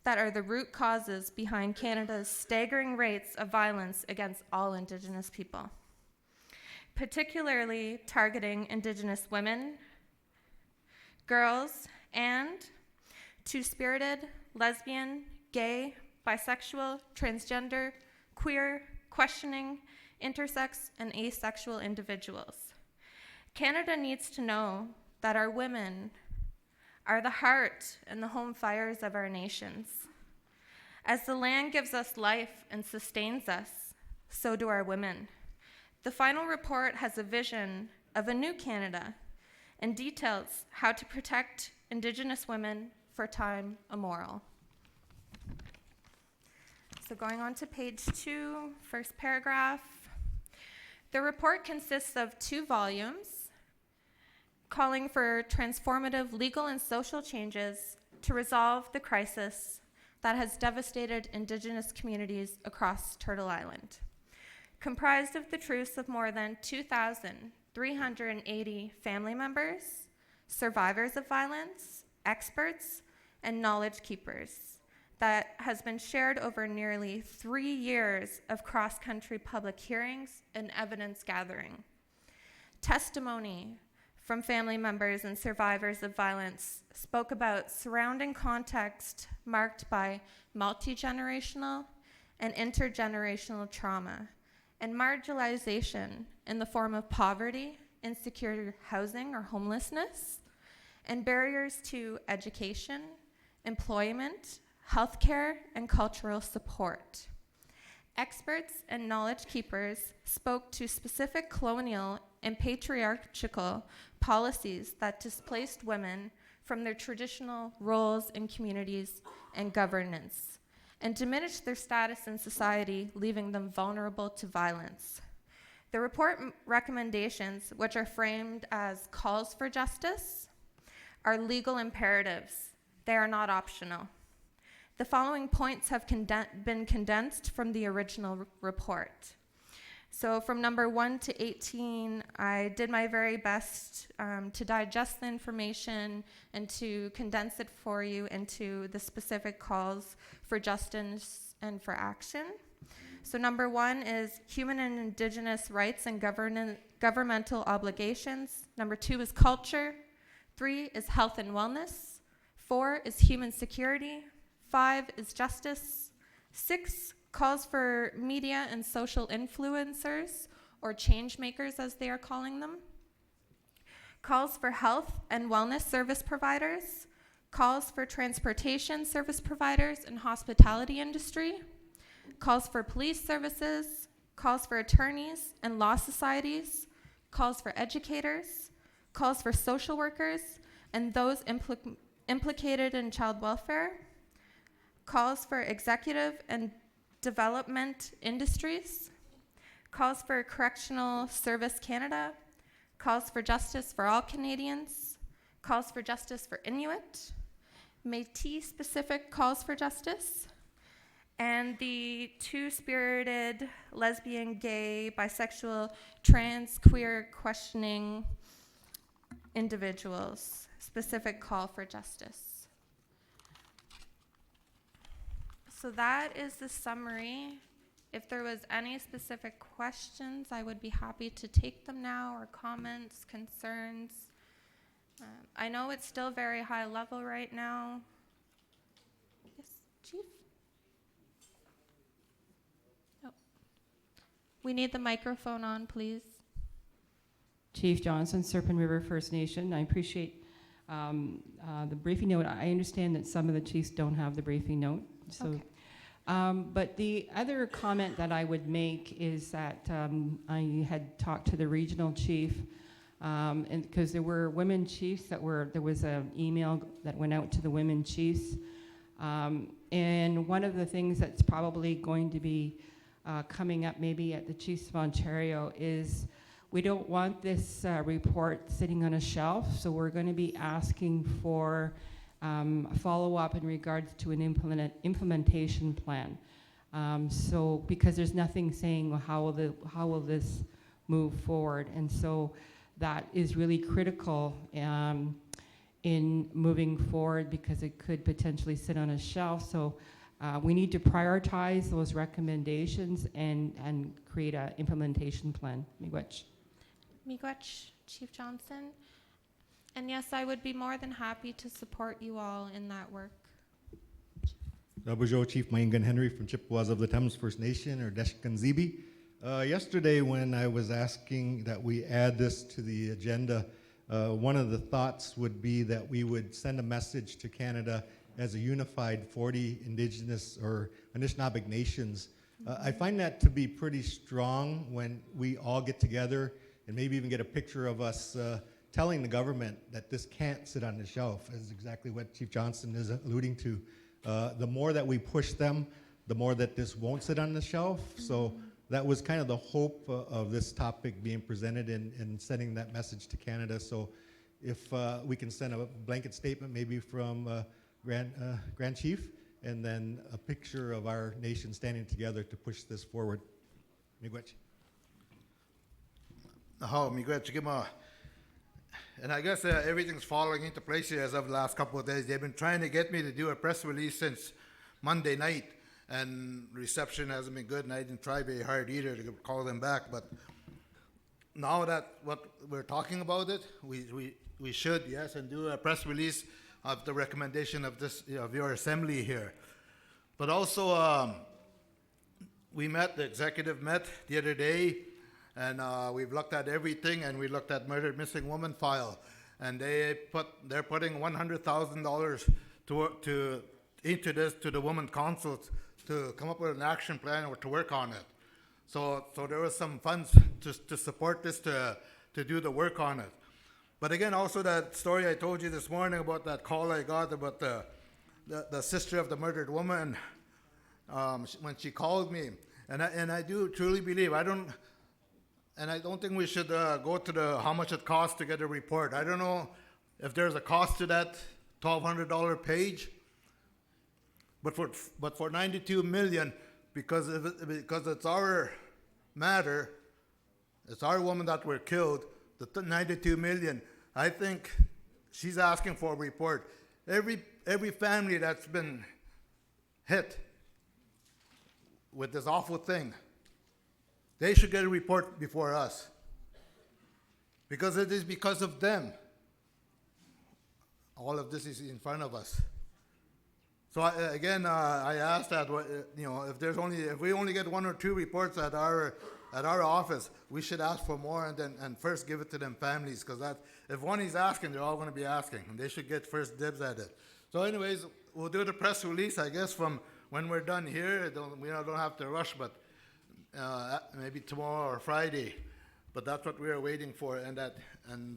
that are the root causes behind Canada's staggering rates of violence against all Indigenous people, particularly targeting Indigenous women, girls, and two-spirited, lesbian, gay, bisexual, transgender, queer, questioning, intersex, and asexual individuals. Canada needs to know that our women are the heart and the home fires of our nations. As the land gives us life and sustains us, so do our women. The final report has a vision of a new Canada, and details how to protect Indigenous women for time immemorial. So going on to page 2, first paragraph. The report consists of 2 volumes calling for transformative legal and social changes to resolve the crisis that has devastated Indigenous communities across Turtle Island. Comprised of the truths of more than 2,380 family members, survivors of violence, experts, and knowledge keepers that has been shared over nearly 3 years of cross-country public hearings and evidence gathering. Testimony from family members and survivors of violence spoke about surrounding context marked by multi-generational and intergenerational trauma and marginalization in the form of poverty, insecure housing or homelessness, and barriers to education, employment, healthcare, and cultural support. Experts and knowledge keepers spoke to specific colonial and patriarchal policies that displaced women from their traditional roles in communities and governance and diminished their status in society, leaving them vulnerable to violence. The report recommendations, which are framed as calls for justice, are legal imperatives. They are not optional. The following points have been condensed from the original report. So from number 1 to 18, I did my very best to digest the information and to condense it for you into the specific calls for justice and for action. So number 1 is human and Indigenous rights and governmental obligations. Number 2 is culture. 3 is health and wellness. 4 is human security. 5 is justice. 6 calls for media and social influencers, or change makers as they are calling them. Calls for health and wellness service providers. Calls for transportation service providers and hospitality industry. Calls for police services. Calls for attorneys and law societies. Calls for educators. Calls for social workers and those implicated in child welfare. Calls for executive and development industries. Calls for Correctional Service Canada. Calls for justice for all Canadians. Calls for justice for Inuit. Métis-specific calls for justice. And the two-spirited lesbian, gay, bisexual, trans, queer, questioning individuals, specific call for justice. So that is the summary. If there was any specific questions, I would be happy to take them now, or comments, concerns. I know it's still very high level right now. Yes, Chief? Oh. We need the microphone on, please. Chief Johnson, Serpent River First Nation. I appreciate the briefing note. I understand that some of the chiefs don't have the briefing note. So, Okay. But the other comment that I would make is that I had talked to the regional chief, and because there were women chiefs there was an email that went out to the women chiefs, and one of the things that's probably going to be coming up maybe at the Chiefs of Ontario is we don't want this report sitting on a shelf, so we're going to be asking for follow-up in regards to an implementation plan. So because there's nothing saying, well, how will this move forward, and so that is really critical in moving forward, because it could potentially sit on a shelf. So we need to prioritize those recommendations and create an implementation plan. Miigwech. Miigwech, Chief Johnson. And yes, I would be more than happy to support you all in that work. Dabujo, Chief Maingan Henry from Chippewas of the Thames First Nation, or Deshkanzibi. Yesterday, when I was asking that we add this to the agenda, one of the thoughts would be that we would send a message to Canada as a unified 40 Indigenous or Anishinaabeg nations. I find that to be pretty strong when we all get together and maybe even get a picture of us telling the government that this can't sit on the shelf, is exactly what Chief Johnson is alluding to. The more that we push them, the more that this won't sit on the shelf. So that was kind of the hope of this topic being presented and sending that message to Canada. So if we can send a blanket statement maybe from Grand Chief, and then a picture of our nation standing together to push this forward. Miigwech. Miigwech, Gima. And I guess everything's falling into place here as of the last couple of days. They've been trying to get me to do a press release since Monday night, and reception hasn't been good, and I didn't try very hard either to call them back. But now that what we're talking about it, we should, yes, and do a press release of the recommendation of this, of your assembly here. But also, the executive met the other day, and we've looked at everything, and we looked at murdered missing woman file, and they're putting $100,000 into this to the women councils to come up with an action plan or to work on it. So there was some funds to support this to do the work on it. But again, also that story I told you this morning about that call I got about the sister of the murdered woman, when she called me, and I do truly believe, I don't think we should go to how much it costs to get a report. I don't know if there's a cost to that $1,200 page, but for $92 million, because it's our matter, it's our woman that were killed, the $92 million. I think she's asking for a report. Every family that's been hit with this awful thing, they should get a report before us, because it is because of them all of this is in front of us. So I asked that, if we only get 1 or 2 reports at our office, we should ask for more and first give it to them families, because if one is asking, they're all going to be asking, and they should get first dibs at it. So anyways, we'll do the press release, I guess, from when we're done here. We don't have to rush, but maybe tomorrow or Friday. But that's what we are waiting for, and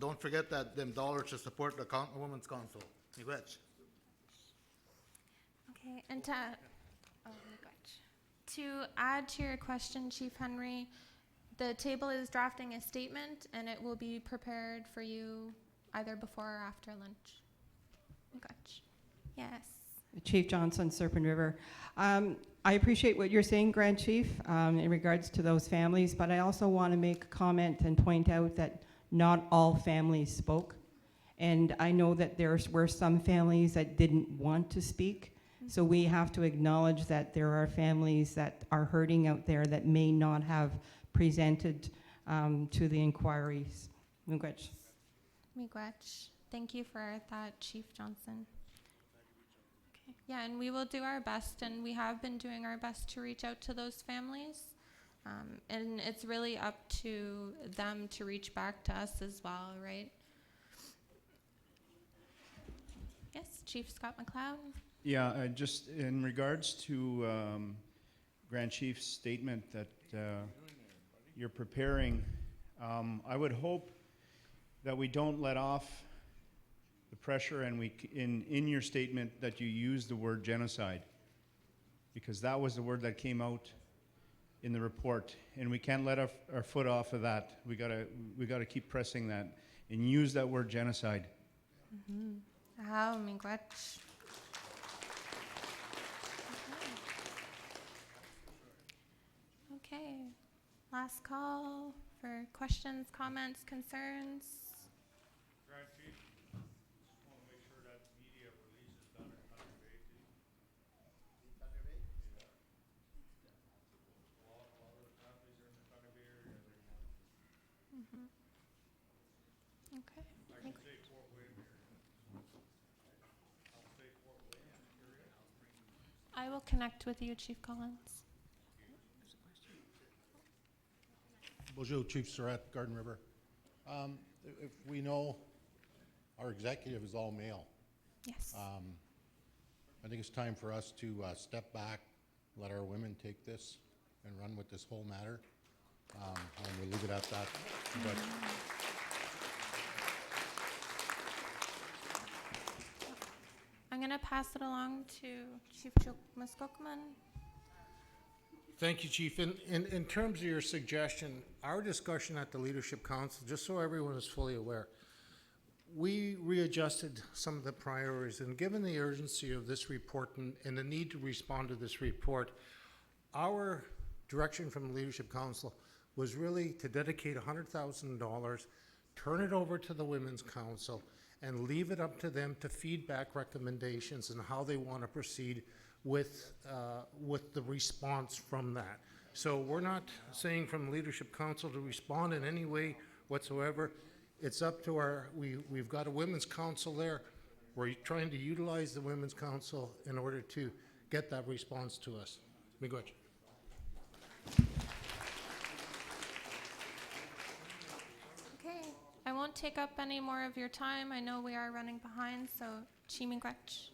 don't forget that them dollars to support the Women's Council. Miigwech. Okay, and to add to your question, Chief Henry, the table is drafting a statement, and it will be prepared for you either before or after lunch. Gotcha. Yes. Chief Johnson, Serpent River. I appreciate what you're saying, Grand Chief, in regards to those families, but I also want to make a comment and point out that not all families spoke. And I know that there were some families that didn't want to speak. So we have to acknowledge that there are families that are hurting out there that may not have presented to the inquiries. Miigwech. Miigwech. Thank you for that, Chief Johnson. Okay. Yeah, and we will do our best, and we have been doing our best to reach out to those families. And it's really up to them to reach back to us as well, right? Yes, Chief Scott McLeod. Yeah, just in regards to Grand Chief's statement that you're preparing, I would hope that we don't let off the pressure, and in your statement that you use the word genocide, because that was the word that came out in the report, and we can't let our foot off of that. We gotta keep pressing that and use that word genocide. Miigwech. Okay, last call for questions, comments, concerns. Grand Chief, just want to make sure that media release is done at Thunder Bay too. Thunder Bay? Yeah. A lot of the families are in the Thunder Bay area right now. Okay. I can say Fort Wayne area. I'll say Fort Wayne area. I will connect with you, Chief Collins. Bonjour, Chief Surratt, Garden River. If we know our executive is all male, Yes. I think it's time for us to step back, let our women take this and run with this whole matter, and we'll leave it at that. But, going to pass it along to Chief Muskokman. Thank you, Chief. In terms of your suggestion, our discussion at the Leadership Council, just so everyone is fully aware, we readjusted some of the priorities, and given the urgency of this report and the need to respond to this report, our direction from the Leadership Council was really to dedicate $100,000, turn it over to the Women's Council, and leave it up to them to feedback recommendations and how they want to proceed with the response from that. So we're not saying from Leadership Council to respond in any way whatsoever. It's up to we've got a Women's Council there. We're trying to utilize the Women's Council in order to get that response to us. Miigwech. Okay, I won't take up any more of your time. I know we are running behind, so Miigwech.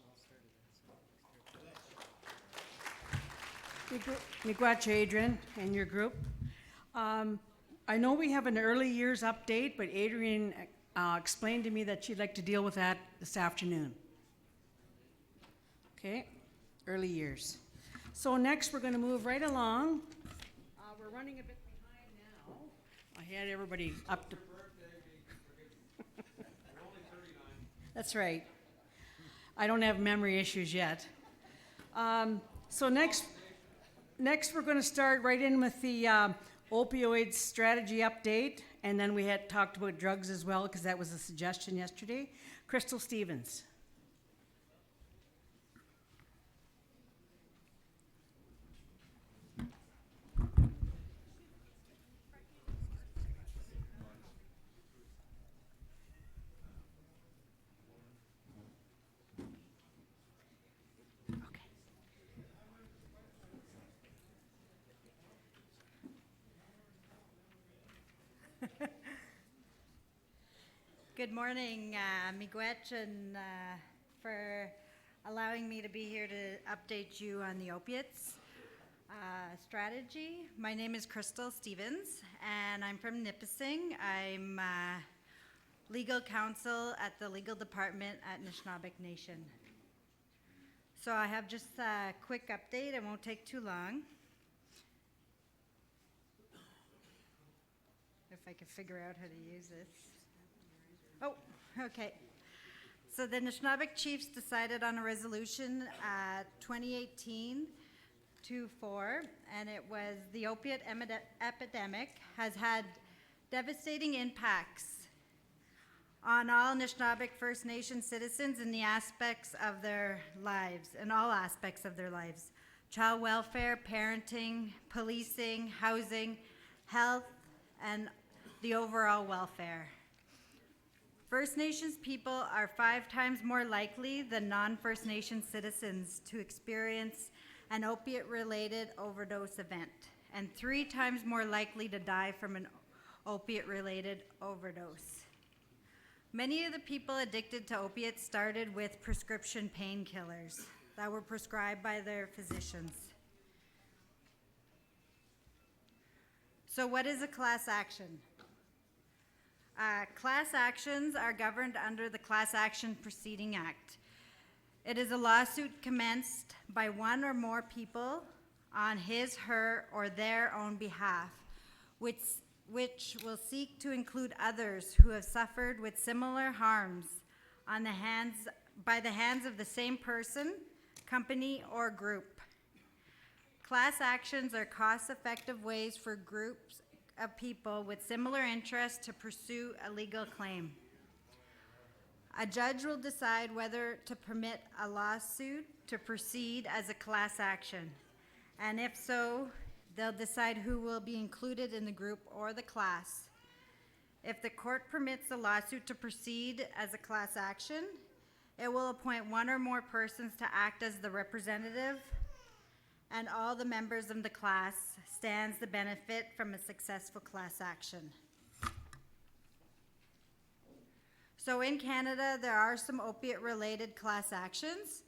Miigwech, Adrian, and your group. I know we have an early years update, but Adrian explained to me that she'd like to deal with that this afternoon. Okay, early years. So next, we're going to move right along. We're running a bit behind now. I had everybody up to... That's right. I don't have memory issues yet. So next, we're going to start right in with the opioid strategy update, and then we had talked about drugs as well, because that was a suggestion yesterday. Crystal Stevens. Good morning, Miigwech, and for allowing me to be here to update you on the opiates strategy. My name is Crystal Stevens, and I'm from Nipissing. I'm legal counsel at the legal department at Anishinaabeg Nation. So I have just a quick update. It won't take too long. If I could figure out how to use this. Oh, okay. So the Anishinaabeg Chiefs decided on a resolution 2018-24, and it was the opiate epidemic has had devastating impacts on all Anishinaabeg First Nation citizens in the aspects of their lives, in all aspects of their lives. Child welfare, parenting, policing, housing, health, and the overall welfare. First Nations people are 5 times more likely than non-First Nation citizens to experience an opiate-related overdose event, and 3 times more likely to die from an opiate-related overdose. Many of the people addicted to opiates started with prescription painkillers that were prescribed by their physicians. So what is a class action? Class actions are governed under the Class Action Proceeding Act. It is a lawsuit commenced by one or more people on his, her, or their own behalf, which will seek to include others who have suffered with similar harms by the hands of the same person, company, or group. Class actions are cost-effective ways for groups of people with similar interests to pursue a legal claim. A judge will decide whether to permit a lawsuit to proceed as a class action, and if so, they'll decide who will be included in the group or the class. If the court permits the lawsuit to proceed as a class action, it will appoint one or more persons to act as the representative, and all the members of the class stands to benefit from a successful class action. So in Canada, there are some opiate-related class actions.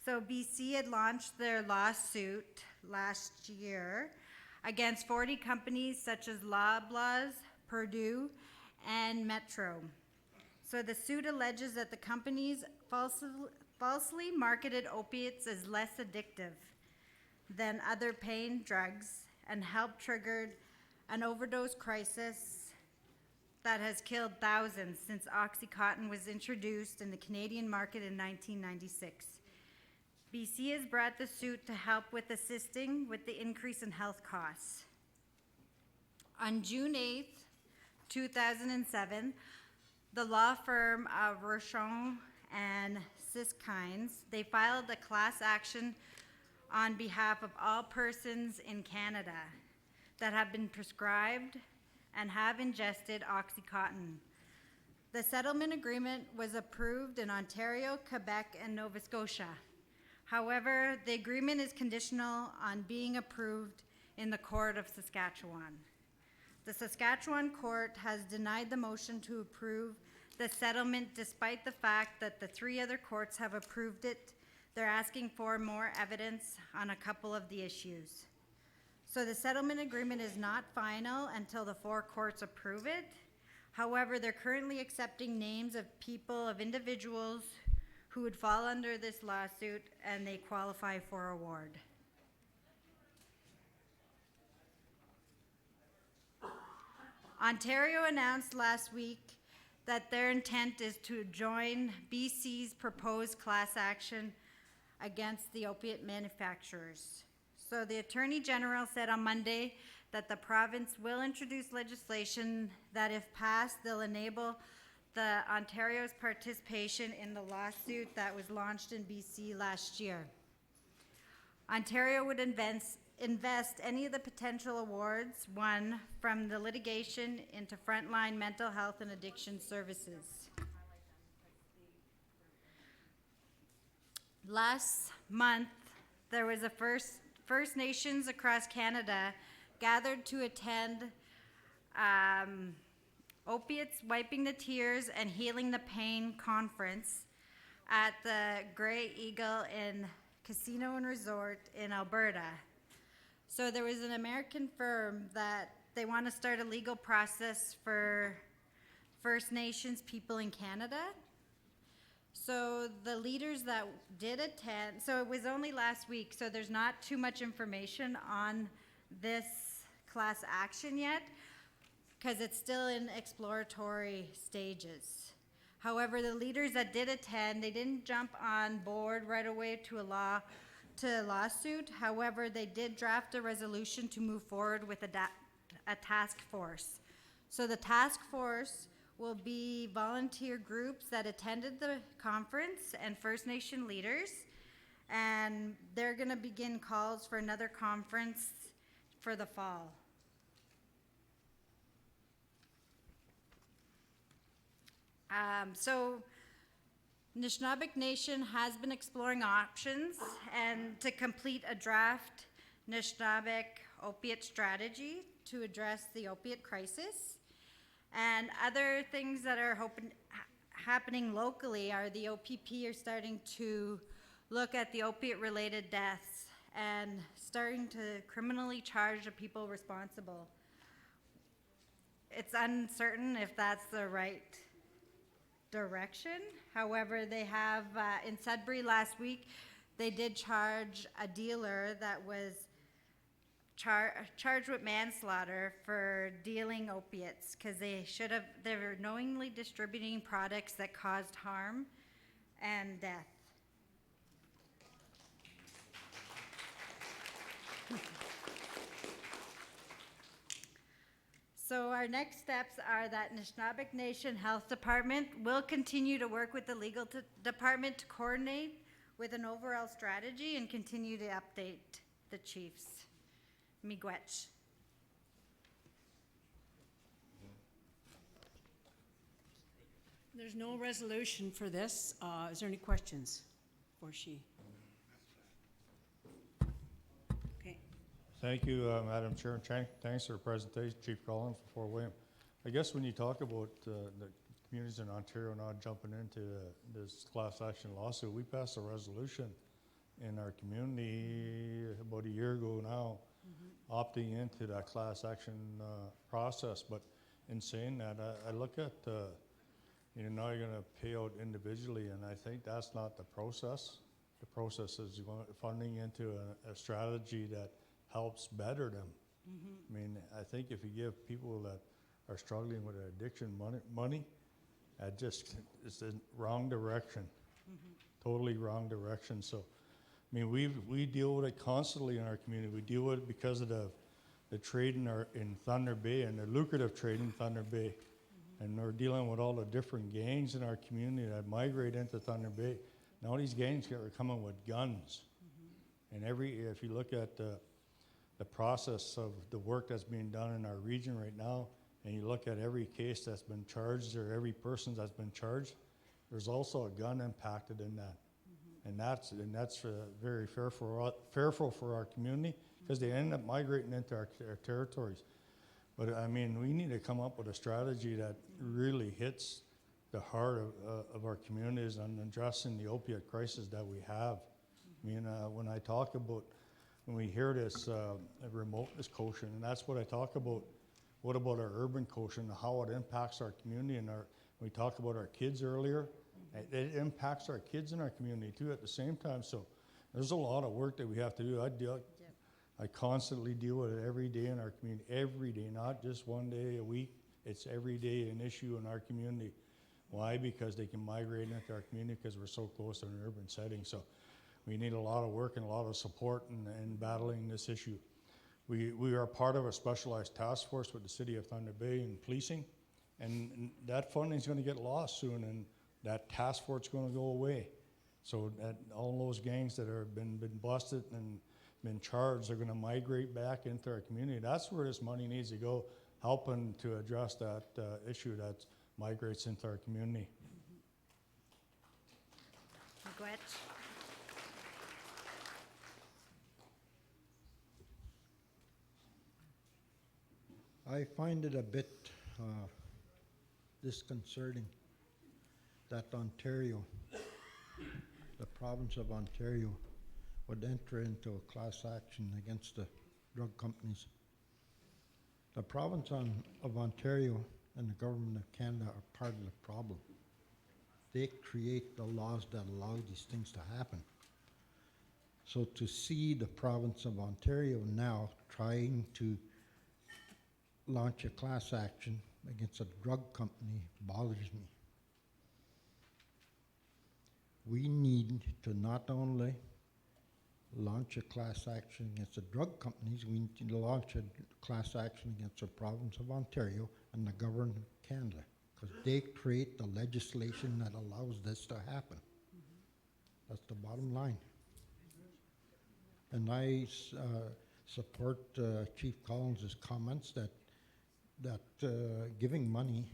So BC had launched their lawsuit last year against 40 companies such as Loblaws, Purdue, and Metro. So the suit alleges that the companies falsely marketed opiates as less addictive than other pain drugs and helped trigger an overdose crisis that has killed thousands since OxyContin was introduced in the Canadian market in 1996. BC has brought the suit to help with assisting with the increase in health costs. On June 8th, 2007, the law firm of Rochon and Siskines, they filed a class action on behalf of all persons in Canada that have been prescribed and have ingested OxyContin. The settlement agreement was approved in Ontario, Quebec, and Nova Scotia. However, the agreement is conditional on being approved in the Court of Saskatchewan. The Saskatchewan court has denied the motion to approve the settlement despite the fact that the 3 other courts have approved it. They're asking for more evidence on a couple of the issues. So the settlement agreement is not final until the 4 courts approve it. However, they're currently accepting names of people, of individuals who would fall under this lawsuit, and they qualify for award. Ontario announced last week that their intent is to join BC's proposed class action against the opiate manufacturers. So the Attorney General said on Monday that the province will introduce legislation that, if passed, they'll enable the Ontario's participation in the lawsuit that was launched in BC last year. Ontario would invest any of the potential awards won from the litigation into frontline mental health and addiction services. Last month, there was a First Nations across Canada gathered to attend Opiates Wiping the Tears and Healing the Pain conference at the Grey Eagle in Casino and Resort in Alberta. So there was an American firm that they want to start a legal process for First Nations people in Canada. So the leaders that did attend, so it was only last week, so there's not too much information on this class action yet, because it's still in exploratory stages. However, the leaders that did attend, they didn't jump on board right away to a lawsuit. However, they did draft a resolution to move forward with a task force. So the task force will be volunteer groups that attended the conference and First Nation leaders, and they're going to begin calls for another conference for the fall. So Nishnabek Nation has been exploring options and to complete a draft Nishnabek opiate strategy to address the opiate crisis. And other things that are happening locally are the OPP are starting to look at the opiate-related deaths and starting to criminally charge the people responsible. It's uncertain if that's the right direction. However, they have, in Sudbury last week, they did charge a dealer that was charged with manslaughter for dealing opiates because they were knowingly distributing products that caused harm and death. So our next steps are that Nishnabek Nation Health Department will continue to work with the legal department to coordinate with an overall strategy and continue to update the chiefs. Miigwech. There's no resolution for this. Is there any questions for she? Okay. Thank you, Madam Chair, and thanks for the presentation, Chief Collins for Fort William. I guess when you talk about the communities in Ontario not jumping into this class action lawsuit, we passed a resolution in our community about a year ago now, opting into that class action process. But in saying that, I look at now you're gonna pay out individually, and I think that's not the process. The process is funding into a strategy that helps better them. I mean, I think if you give people that are struggling with addiction money, that just is the wrong direction. Totally wrong direction. So, I mean, we deal with it constantly in our community. We deal with it because of the trade in Thunder Bay and the lucrative trade in Thunder Bay. And we're dealing with all the different gangs in our community that migrate into Thunder Bay. Now these gangs are coming with guns. And if you look at the process of the work that's being done in our region right now, and you look at every case that's been charged or every person that's been charged, there's also a gun impacted in that. And that's very fearful for our community, because they end up migrating into our territories. But I mean, we need to come up with a strategy that really hits the heart of our communities on addressing the opiate crisis that we have. I mean, when we hear this remoteness quotient, and that's what I talk about. What about our urban quotient, how it impacts our community, and we talked about our kids earlier. It impacts our kids in our community too at the same time. So there's a lot of work that we have to do. I constantly deal with it every day in our community, every day, not just one day a week. It's every day an issue in our community. Why? Because they can migrate into our community because we're so close to an urban setting. So we need a lot of work and a lot of support in battling this issue. We are part of a specialized task force with the City of Thunder Bay in policing, and that funding is going to get lost soon, and that task force is going to go away. So that all those gangs that have been busted and been charged are going to migrate back into our community. That's where this money needs to go, helping to address that issue that migrates into our community. Miigwech. I find it a bit disconcerting that Ontario, the province of Ontario, would enter into a class action against the drug companies. The province of Ontario and the government of Canada are part of the problem. They create the laws that allow these things to happen. So to see the province of Ontario now trying to launch a class action against a drug company bothers me. We need to not only launch a class action against the drug companies, we need to launch a class action against the province of Ontario and the government of Canada, because they create the legislation that allows this to happen. That's the bottom line. And I support Chief Collins' comments that giving money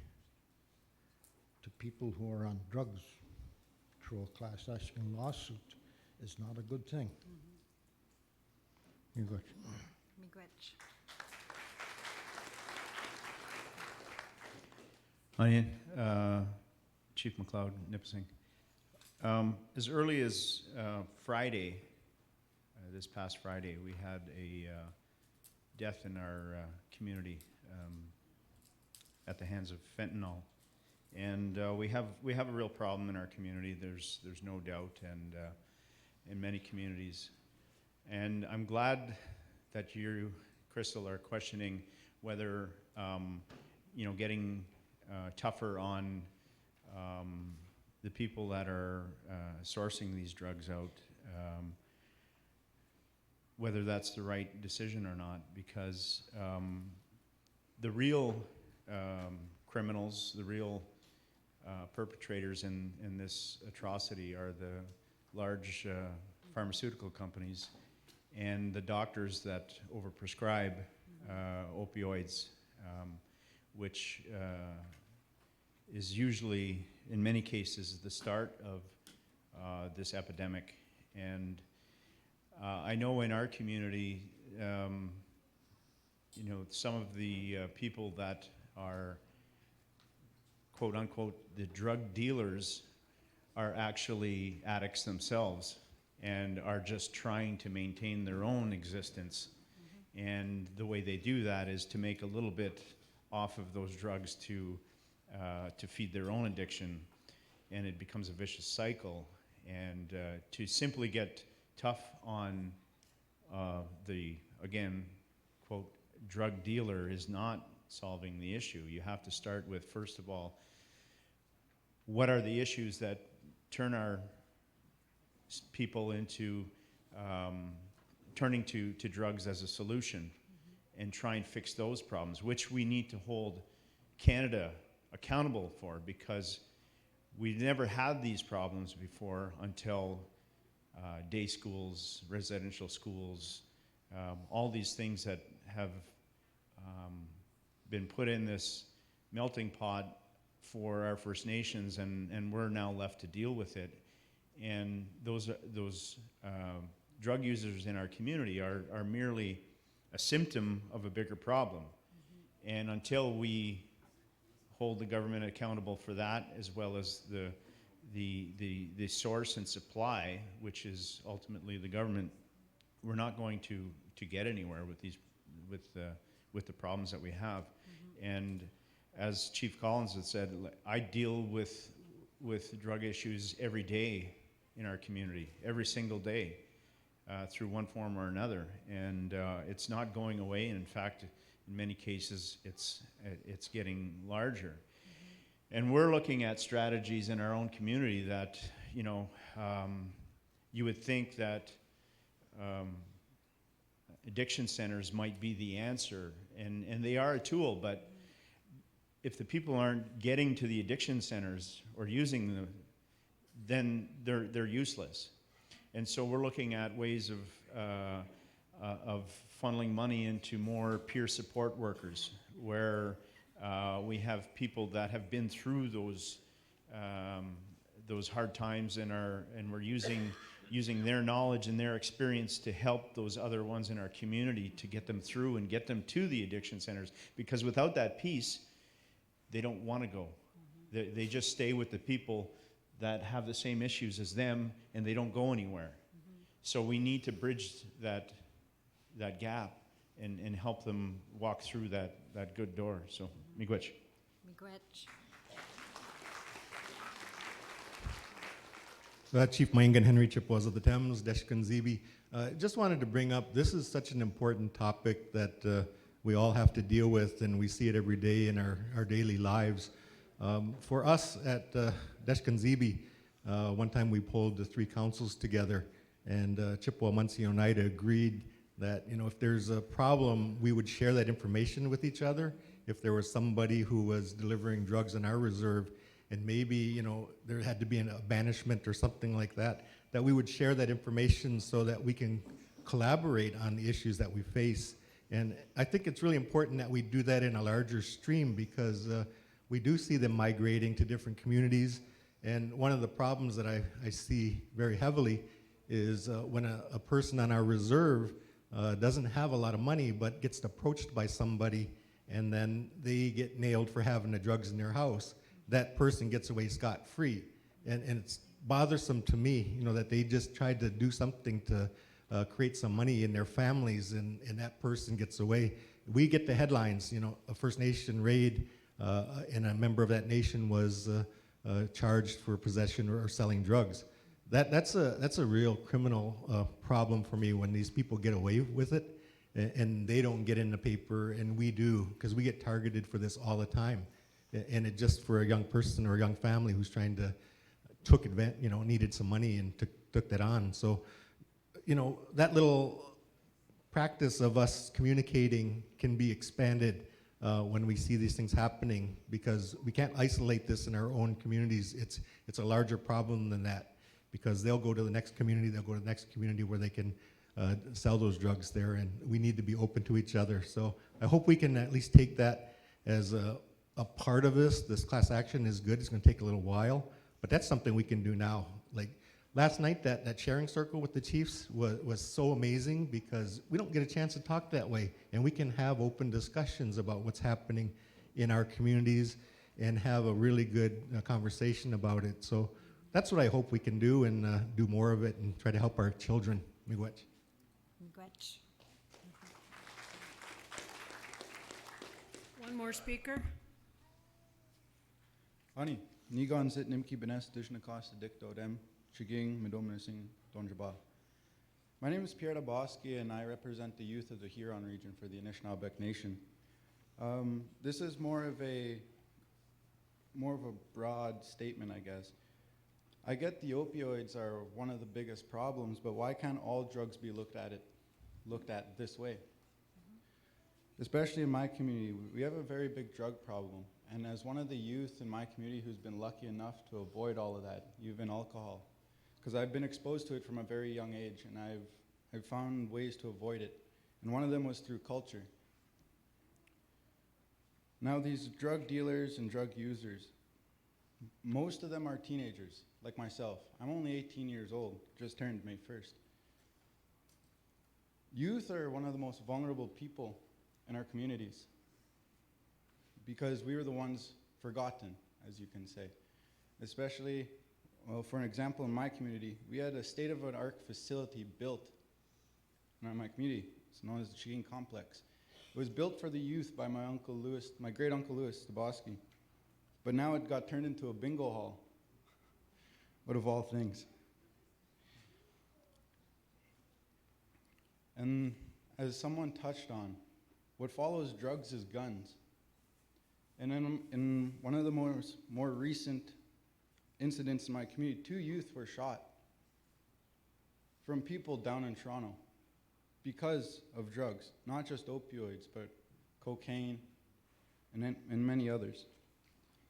to people who are on drugs through a class action lawsuit is not a good thing. Miigwech. Miigwech. Onion, Chief McLeod, Nipissing. As early as Friday, this past Friday, we had a death in our community at the hands of fentanyl, and we have a real problem in our community. There's no doubt, and in many communities, and I'm glad that you, Crystal, are questioning whether getting tougher on the people that are sourcing these drugs out, whether that's the right decision or not, because the real criminals, the real perpetrators in this atrocity are the large pharmaceutical companies and the doctors that overprescribe opioids, which is usually, in many cases, the start of this epidemic. And I know in our community, some of the people that are quote unquote the drug dealers are actually addicts themselves and are just trying to maintain their own existence. And the way they do that is to make a little bit off of those drugs to to feed their own addiction, and it becomes a vicious cycle. And to simply get tough on the, again, quote, drug dealer is not solving the issue. You have to start with, first of all, what are the issues that turn our people into turning to drugs as a solution, and try and fix those problems, which we need to hold Canada accountable for, because we never had these problems before until day schools, residential schools, all these things that have been put in this melting pot for our First Nations, and we're now left to deal with it. And those drug users in our community are merely a symptom of a bigger problem. And until we hold the government accountable for that, as well as the source and supply, which is ultimately the government, we're not going to get anywhere with these with the problems that we have. And as Chief Collins had said, I deal with drug issues every day in our community, every single day, through one form or another, and it's not going away. And in fact, in many cases, it's getting larger. And we're looking at strategies in our own community that, you know, you would think that addiction centers might be the answer, and they are a tool, but if the people aren't getting to the addiction centers or using them, then they're useless. And so we're looking at ways of funneling money into more peer support workers, where we have people that have been through those hard times, and we're using their knowledge and their experience to help those other ones in our community to get them through and get them to the addiction centers. Because without that piece, they don't want to go. They just stay with the people that have the same issues as them, and they don't go anywhere. So we need to bridge that gap and help them walk through that good door. So, miigwech. Miigwech. Chief Maingan Henry Chippewas of the Thames, Deshkan Zibi. Just wanted to bring up, this is such an important topic that we all have to deal with, and we see it every day in our daily lives. For us at Deshkan Zibi, one time we pulled the 3 councils together, and Chippewa Munsee Oneida agreed that, you know, if there's a problem, we would share that information with each other. If there was somebody who was delivering drugs in our reserve, and maybe, you know, there had to be a banishment or something like that, that we would share that information so that we can collaborate on the issues that we face. And I think it's really important that we do that in a larger stream, because we do see them migrating to different communities. And one of the problems that I see very heavily is when a person on our reserve doesn't have a lot of money but gets approached by somebody, and then they get nailed for having the drugs in their house. That person gets away scot-free. And it's bothersome to me, you know, that they just tried to do something to create some money in their families, and that person gets away. We get the headlines, you know, a First Nation raid, and a member of that nation was charged for possession or selling drugs. That's a real criminal problem for me, when these people get away with it, and they don't get in the paper, and we do, because we get targeted for this all the time. And it just, for a young person or a young family who's trying to needed some money and took that on. So, you know, that little practice of us communicating can be expanded when we see these things happening, because we can't isolate this in our own communities. It's a larger problem than that, because they'll go to the next community, where they can sell those drugs there, and we need to be open to each other. So I hope we can at least take that as a part of this. This class action is good. It's going to take a little while, but that's something we can do now. Like last night, that sharing circle with the chiefs was so amazing, because we don't get a chance to talk that way, and we can have open discussions about what's happening in our communities and have a really good conversation about it. So that's what I hope we can do, and do more of it, and try to help our children. Miigwech. Miigwech. One more speaker. Ani, Nigan sit Nimki Benes Dishnakosta Dictodem, Chiging, Medominasing, Donjaba. My name is Pierre Daboski, and I represent the youth of the Huron region for the Anishinaabeg Nation. This is more of a broad statement, I guess. I get the opioids are one of the biggest problems, but why can't all drugs be looked at this way? Especially in my community, we have a very big drug problem. And as one of the youth in my community who's been lucky enough to avoid all of that, even alcohol, because I've been exposed to it from a very young age, and I've found ways to avoid it. And one of them was through culture. Now these drug dealers and drug users, most of them are teenagers, like myself. I'm only 18 years old, just turned May 1st. Youth are one of the most vulnerable people in our communities because we were the ones forgotten, as you can say. Especially, well, for an example, in my community, we had a state-of-the-art facility built in my community. It's known as the Chiging Complex. It was built for the youth by my great uncle Louis Daboski. But now it got turned into a bingo hall, out of all things. And as someone touched on, what follows drugs is guns. And in one of the more recent incidents in my community, 2 youth were shot from people down in Toronto because of drugs, not just opioids, but cocaine and many others.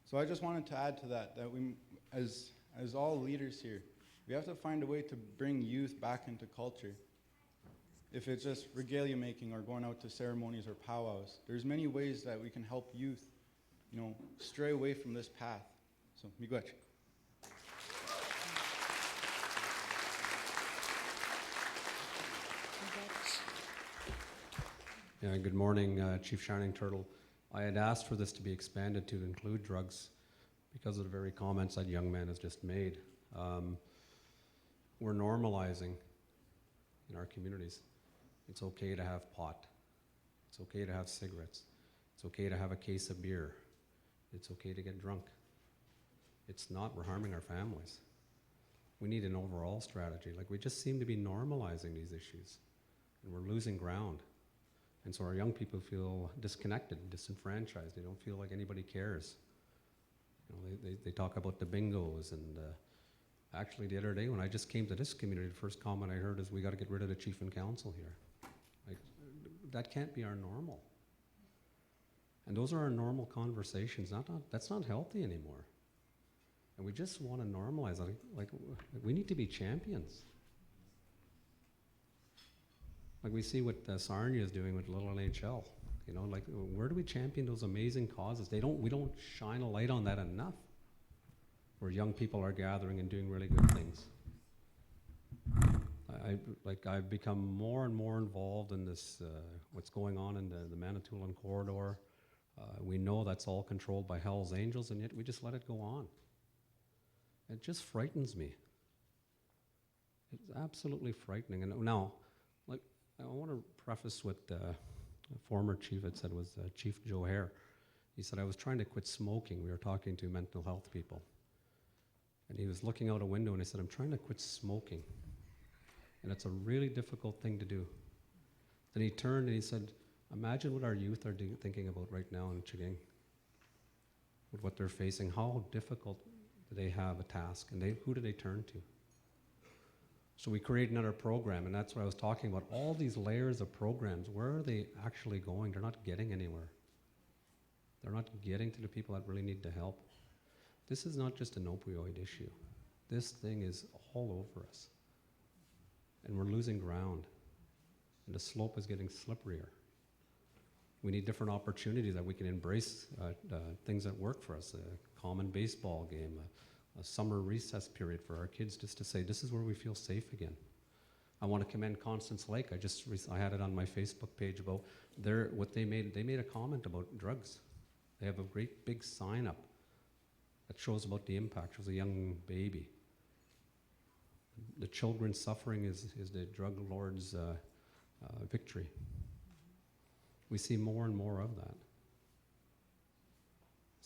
So I just wanted to add to that we, as all leaders here, we have to find a way to bring youth back into culture. If it's just regalia making or going out to ceremonies or powwows, there's many ways that we can help youth, stray away from this path. So, miigwech. Yeah, good morning, Chief Shining Turtle. I had asked for this to be expanded to include drugs because of the very comments that young man has just made. We're normalizing in our communities. It's okay to have pot. It's okay to have cigarettes. It's okay to have a case of beer. It's okay to get drunk. It's not, we're harming our families. We need an overall strategy. Like, we just seem to be normalizing these issues, and we're losing ground. And so our young people feel disconnected, disenfranchised. They don't feel like anybody cares. They talk about the bingos, and actually the other day when I just came to this community, the first comment I heard is, we got to get rid of the chief and council here. Like, that can't be our normal. And those are our normal conversations. That's not healthy anymore. And we just want to normalize it. Like, we need to be champions. Like we see what Sarnia is doing with Little NHL. Like, where do we champion those amazing causes? We don't shine a light on that enough, where young people are gathering and doing really good things. I've become more and more involved in this, what's going on in the Manitoulin corridor. We know that's all controlled by Hell's Angels, and yet we just let it go on. It just frightens me. It's absolutely frightening. And now, I want to preface what the former chief had said, was Chief Joe Hare. He said, I was trying to quit smoking. We were talking to mental health people. And he was looking out a window and he said, I'm trying to quit smoking. And it's a really difficult thing to do. Then he turned and he said, imagine what our youth are thinking about right now in Chiging, with what they're facing. How difficult do they have a task? And who do they turn to? So we create another program, and that's what I was talking about. All these layers of programs, where are they actually going? They're not getting anywhere. They're not getting to the people that really need the help. This is not just an opioid issue. This thing is all over us. And we're losing ground. And the slope is getting slipperier. We need different opportunities that we can embrace things that work for us. A common baseball game, a summer recess period for our kids, just to say, this is where we feel safe again. I want to commend Constance Lake. I had it on my Facebook page about what they made. They made a comment about drugs. They have a great big sign up that shows about the impact. It was a young baby. The children's suffering is the drug lord's victory. We see more and more of that.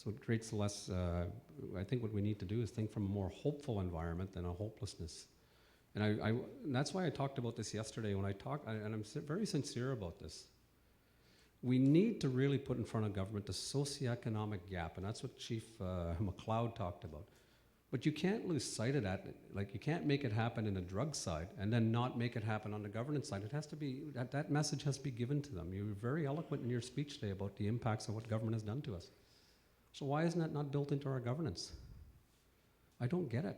So it creates less, I think what we need to do is think from a more hopeful environment than a hopelessness. And and that's why I talked about this yesterday when I talked, and I'm very sincere about this. We need to really put in front of government the socioeconomic gap, and that's what Chief McLeod talked about. But you can't lose sight of that. Like, you can't make it happen in the drug side and then not make it happen on the governance side. It has to be, that message has to be given to them. You were very eloquent in your speech today about the impacts of what government has done to us. So why isn't that not built into our governance? I don't get it.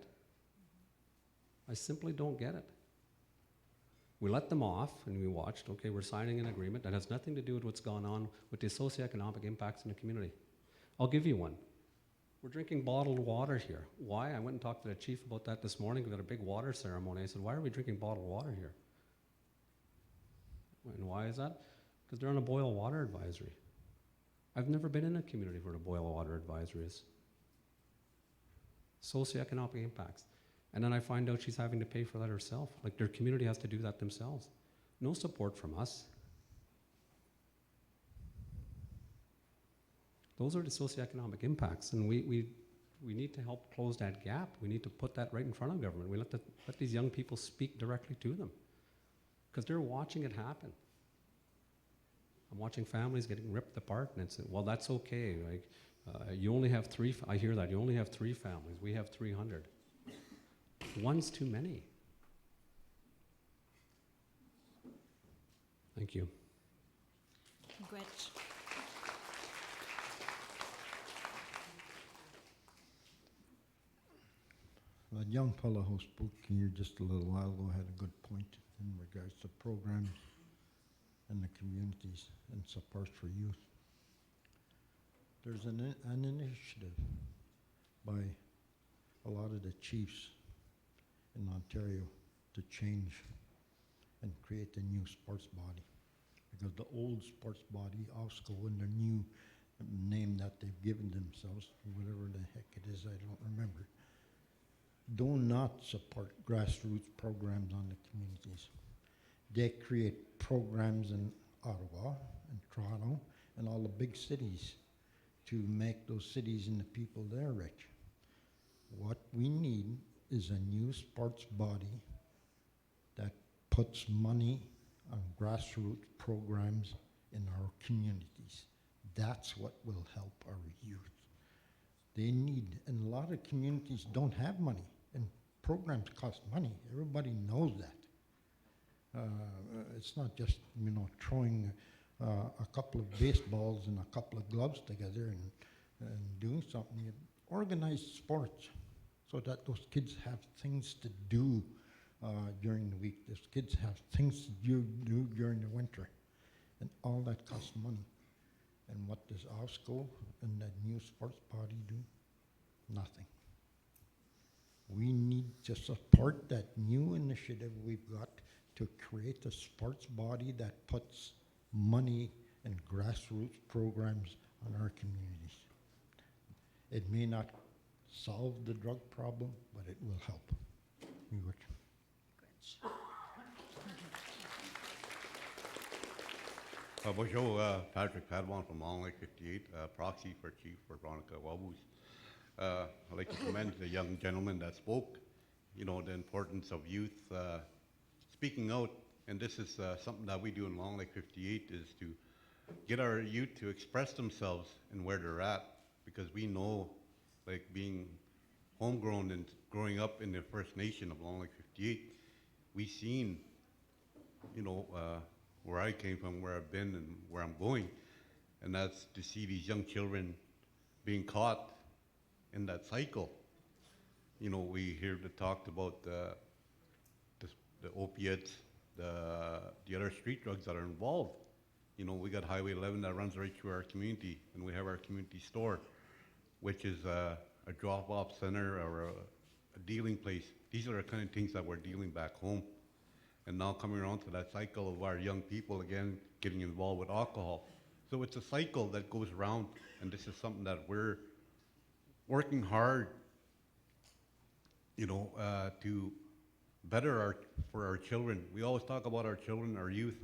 I simply don't get it. We let them off and we watched, okay, we're signing an agreement that has nothing to do with what's gone on with the socioeconomic impacts in the community. I'll give you one. We're drinking bottled water here. Why? I went and talked to the chief about that this morning. We got a big water ceremony. I said, why are we drinking bottled water here? And why is that? Because they're on a boil water advisory. I've never been in a community where the boil water advisory is. Socioeconomic impacts. And then I find out she's having to pay for that herself. Like, their community has to do that themselves. No support from us. Those are the socioeconomic impacts, and we need to help close that gap. We need to put that right in front of government. We let these young people speak directly to them, because they're watching it happen. I'm watching families getting ripped apart, and it's, well, that's okay. Like, you only have I hear that, you only have 3 families. We have 300. One's too many. Thank you. Gretch. That young fellow who spoke here just a little while ago had a good point in regards to programs in the communities and support for youth. There's an initiative by a lot of the chiefs in Ontario to change and create a new sports body. Because the old sports body, OSCO, and their new name that they've given themselves, whatever the heck it is, I don't remember, do not support grassroots programs on the communities. They create programs in Ottawa and Toronto and all the big cities to make those cities and the people there rich. What we need is a new sports body that puts money on grassroots programs in our communities. That's what will help our youth. They need, and a lot of communities don't have money, and programs cost money. Everybody knows that. It's not just, throwing a couple of baseballs and a couple of gloves together and doing something. Organize sports so that those kids have things to do during the week. Those kids have things to do during the winter. And all that costs money. And what does OSCO and that new sports body do? Nothing. We need to support that new initiative we've got to create a sports body that puts money and grassroots programs on our communities. It may not solve the drug problem, but it will help. We would. Bonjour, Patrick Padwan from Long Lake 58, proxy for Chief for Veronica Wabus. I'd like to commend the young gentleman that spoke, the importance of youth speaking out, and this is something that we do in Long Lake 58, is to get our youth to express themselves and where they're at, because we know, like, being homegrown and growing up in the First Nation of Long Lake 58, we've seen, where I came from, where I've been, and where I'm going, and that's to see these young children being caught in that cycle. We hear the talk about the opiates, the other street drugs that are involved. We got Highway 11 that runs right through our community, and we have our community store, which is a drop-off center or a dealing place. These are the kind of things that we're dealing back home. And now coming around to that cycle of our young people, again, getting involved with alcohol. So it's a cycle that goes around, and this is something that we're working hard, to better for our children. We always talk about our children, our youth,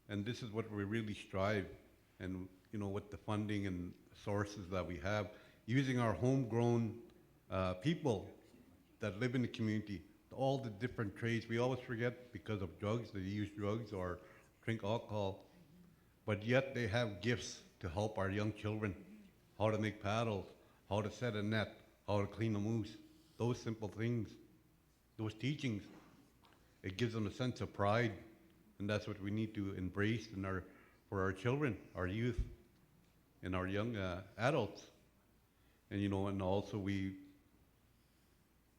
and this is what we really strive. And you know, with the funding and sources that we have, using our homegrown people that live in the community, all the different trades. We always forget because of drugs, they use drugs or drink alcohol, but yet they have gifts to help our young children, how to make paddles, how to set a net, how to clean a moose, those simple things, those teachings. It gives them a sense of pride, and that's what we need to embrace in for our children, our youth, and our young adults. And you know, and also we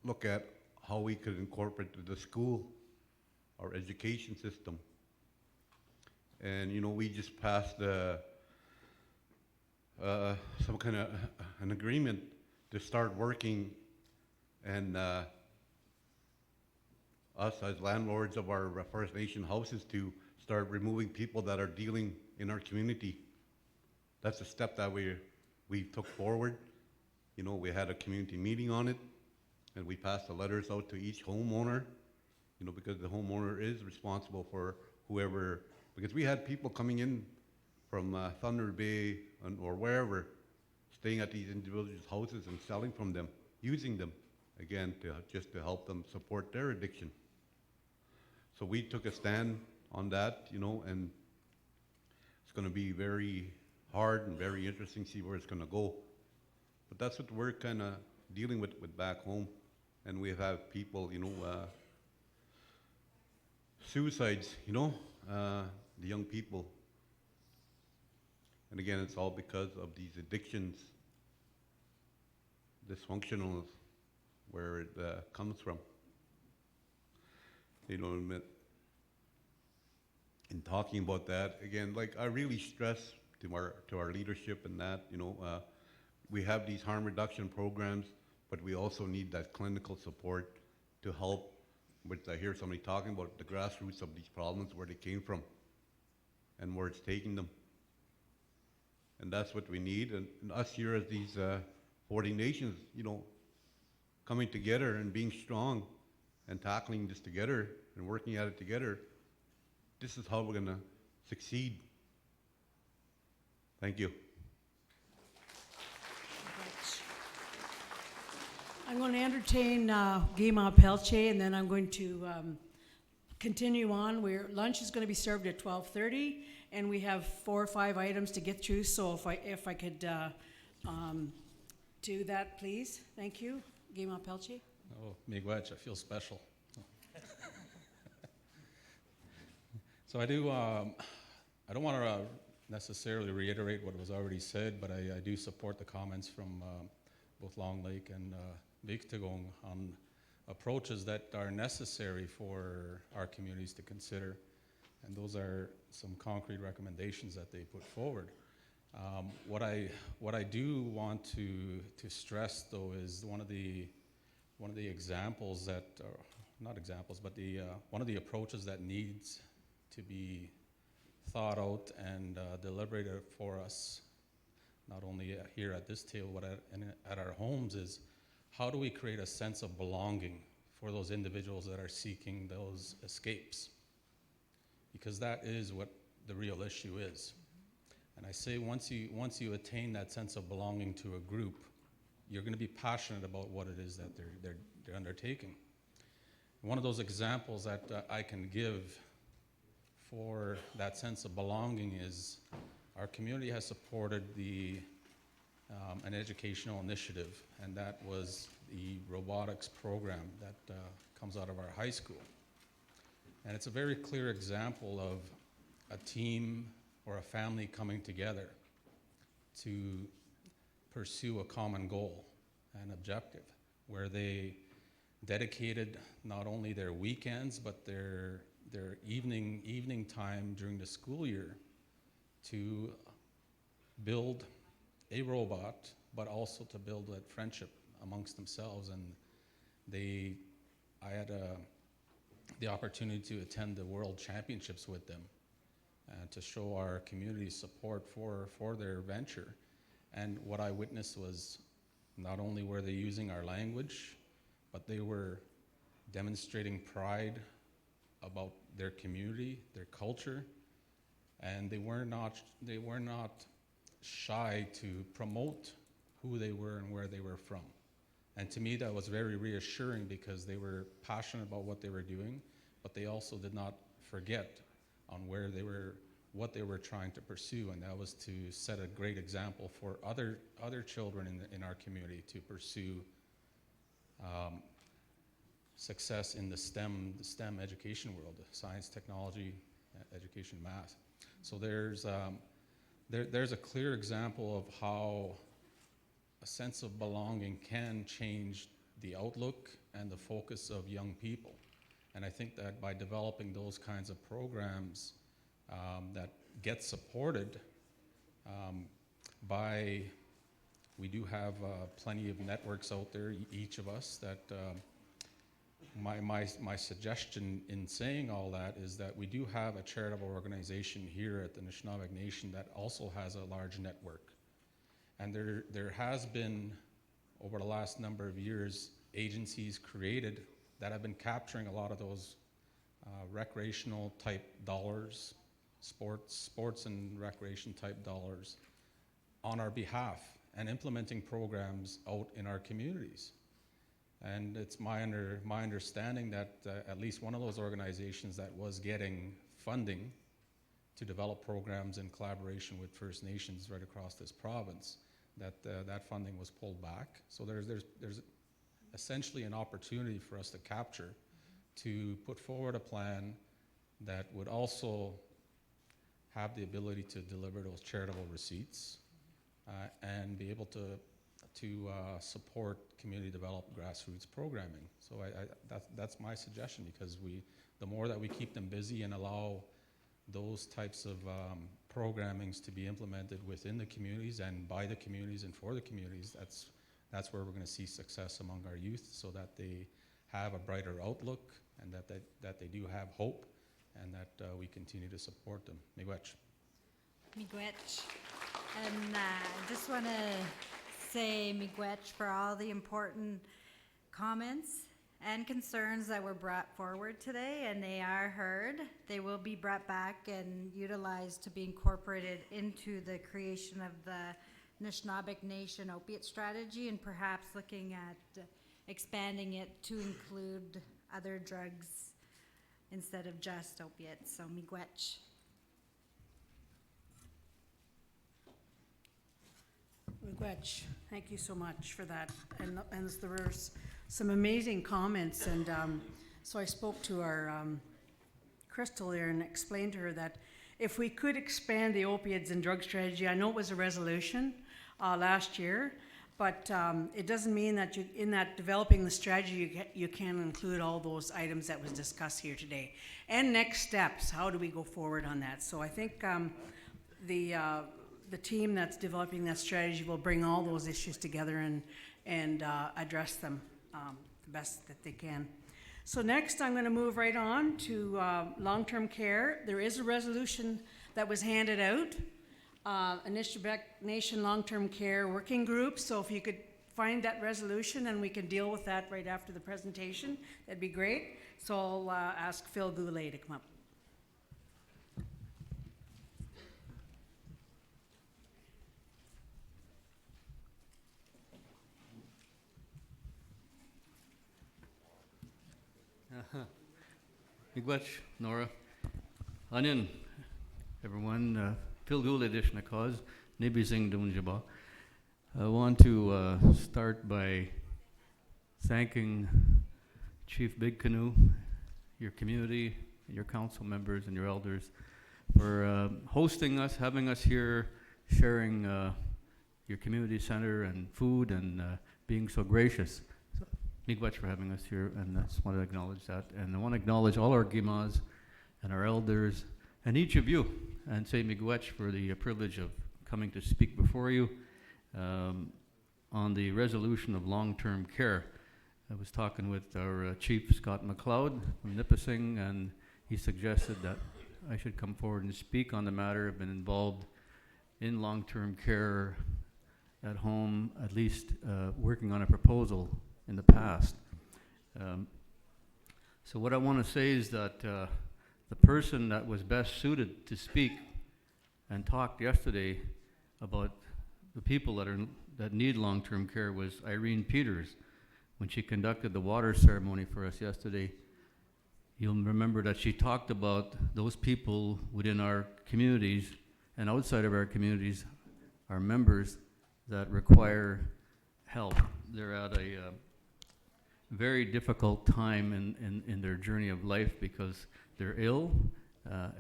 look at how we could incorporate the school, our education system. And you know, we just passed some kind of an agreement to start working, and us as landlords of our First Nation houses to start removing people that are dealing in our community. That's a step that we took forward. You know, we had a community meeting on it, and we passed the letters out to each homeowner, you know, because the homeowner is responsible for whoever, because we had people coming in from Thunder Bay or wherever, staying at these individuals' houses and selling from them, using them, again, just to help them support their addiction. So we took a stand on that, you know, and it's going to be very hard and very interesting to see where it's going to go. But that's what we're kind of dealing with back home. And we have people, you know, suicides, you know, the young people. And again, it's all because of these addictions, dysfunctional, where it comes from. You know, in talking about that, again, like I really stress to our leadership and that, you know, we have these harm reduction programs, but we also need that clinical support to help, which I hear somebody talking about, the grassroots of these problems, where they came from and where it's taking them. And that's what we need. And us here as these 40 nations, you know, coming together and being strong and tackling this together and working at it together, this is how we're going to succeed. Thank you. I'm going to entertain Guima Pelche, and then I'm going to continue on. Lunch is going to be served at 12:30, and we have 4 or 5 items to get through. So if I could do that, please. Thank you, Guima Pelche. Oh, miigwech, I feel special. So I don't want to necessarily reiterate what was already said, but I do support the comments from both Long Lake and Viktigong on approaches that are necessary for our communities to consider. And those are some concrete recommendations that they put forward. What I do want to stress, though, is one of the examples that, not examples, but one of the approaches that needs to be thought out and deliberated for us, not only here at this table, but at our homes, is how do we create a sense of belonging for those individuals that are seeking those escapes? Because that is what the real issue is. And I say once you attain that sense of belonging to a group, you're going to be passionate about what it is that they're undertaking. One of those examples that I can give for that sense of belonging is our community has supported an educational initiative, and that was the robotics program that comes out of our high school. And it's a very clear example of a team or a family coming together to pursue a common goal and objective, where they dedicated not only their weekends, but their evening time during the school year to build a robot, but also to build that friendship amongst themselves. And I had the opportunity to attend the World Championships with them to show our community support for their venture. And what I witnessed was not only were they using our language, but they were demonstrating pride about their community, their culture, and they were not shy to promote who they were and where they were from. And to me, that was very reassuring because they were passionate about what they were doing, but they also did not forget on where they were, what they were trying to pursue, and that was to set a great example for other children in our community to pursue success in the STEM education world, science, technology, education, math. So there's a clear example of how a sense of belonging can change the outlook and the focus of young people. And I think that by developing those kinds of programs that get supported we do have plenty of networks out there, each of us, that my suggestion in saying all that is that we do have a charitable organization here at the Anishinaabe Nation that also has a large network. And there has been, over the last number of years, agencies created that have been capturing a lot of those recreational type dollars, sports and recreation type dollars on our behalf and implementing programs out in our communities. And it's my understanding that at least one of those organizations that was getting funding to develop programs in collaboration with First Nations right across this province, that funding was pulled back. So there's essentially an opportunity for us to capture, to put forward a plan that would also have the ability to deliver those charitable receipts and be able to support community developed grassroots programming. So that's my suggestion, because the more that we keep them busy and allow those types of programmings to be implemented within the communities and by the communities and for the communities, that's where we're going to see success among our youth, so that they have a brighter outlook and that they do have hope, and that we continue to support them. Miigwech. Miigwech. And just want to say miigwech for all the important comments and concerns that were brought forward today, and they are heard. They will be brought back and utilized to be incorporated into the creation of the Anishinaabe Nation opiate strategy, and perhaps looking at expanding it to include other drugs instead of just opiates. So miigwech. Miigwech, thank you so much for that. And there were some amazing comments, and so I spoke to our Crystal there and explained to her that if we could expand the opiates and drug strategy, I know it was a resolution last year, but it doesn't mean that in that developing the strategy you can include all those items that was discussed here today. And next steps, how do we go forward on that? So I think the team that's developing that strategy will bring all those issues together and address them the best that they can. So next, I'm going to move right on to long-term care. There is a resolution that was handed out, Anishinaabe Nation Long-Term Care Working Group. So if you could find that resolution and we can deal with that right after the presentation, that'd be great. So I'll ask Phil Goulet to come up. Miigwech, Nora. Anin, everyone. Phil Goulet, Ishnakaz, Nibizing Dunjaba. I want to start by thanking Chief Big Canoe, your community, your council members, and your elders for hosting us, having us here, sharing your community center and food, and being so gracious. Miigwech for having us here, and I just want to acknowledge that. And I want to acknowledge all our Gimas and our elders and each of you, and say miigwech for the privilege of coming to speak before you on the resolution of long-term care. I was talking with our Chief Scott McLeod from Nipissing, and he suggested that I should come forward and speak on the matter. I've been involved in long-term care at home, at least working on a proposal in the past. So what I want to say is that the person that was best suited to speak and talk yesterday, about the people that need long-term care was Irene Peters. When she conducted the water ceremony for us yesterday, you'll remember that she talked about those people within our communities and outside of our communities, our members that require help. They're at a very difficult time in their journey of life because they're ill,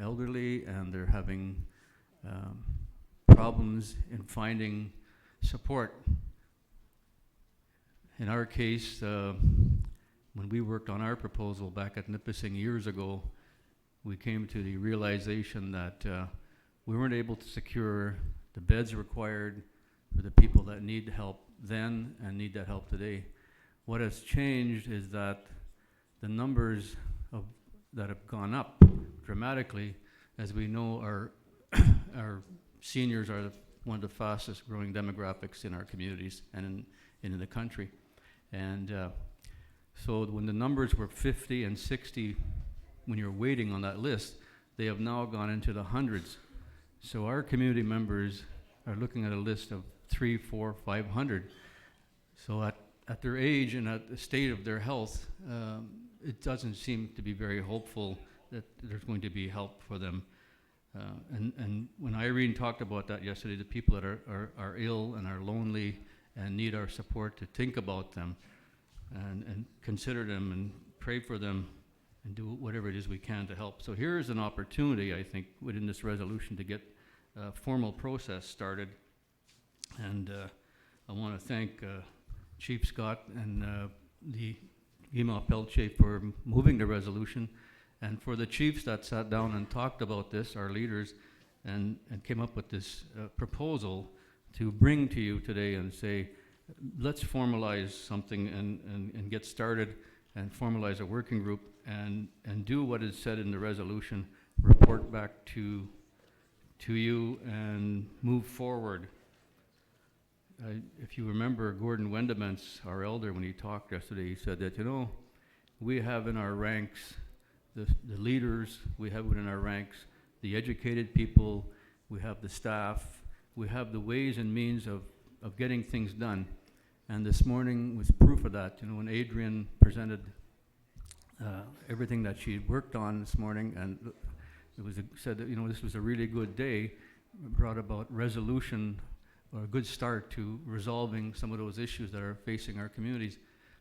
elderly, and they're having problems in finding support. In our case, when we worked on our proposal back at Nipissing years ago, we came to the realization that we weren't able to secure the beds required for the people that need help then and need that help today. What has changed is that the numbers that have gone up dramatically. As we know, our seniors are one of the fastest growing demographics in our communities and in the country. And so when the numbers were 50 and 60, when you're waiting on that list, they have now gone into the hundreds. So our community members are looking at a list of 300, 400, 500. So at their age and at the state of their health, it doesn't seem to be very hopeful that there's going to be help for them. And when Irene talked about that yesterday, the people that are ill and are lonely and need our support, to think about them and consider them and pray for them and do whatever it is we can to help. So here is an opportunity, I think, within this resolution to get a formal process started. And I want to thank Chief Scott and the Guimard Pelletier for moving the resolution, and for the chiefs that sat down and talked about this, our leaders, and came up with this proposal to bring to you today and say, let's formalize something and get started and formalize a working group and do what is said in the resolution, report back to you and move forward. If you remember Gordon Wendements, our elder, when he talked yesterday, he said that, you know, we have in our ranks the leaders, we have within our ranks the educated people, we have the staff, we have the ways and means of getting things done. And this morning was proof of that. You know, when Adrian presented everything that she had worked on this morning, and it was said that, you know, this was a really good day, brought about resolution or a good start to resolving some of those issues that are facing our communities.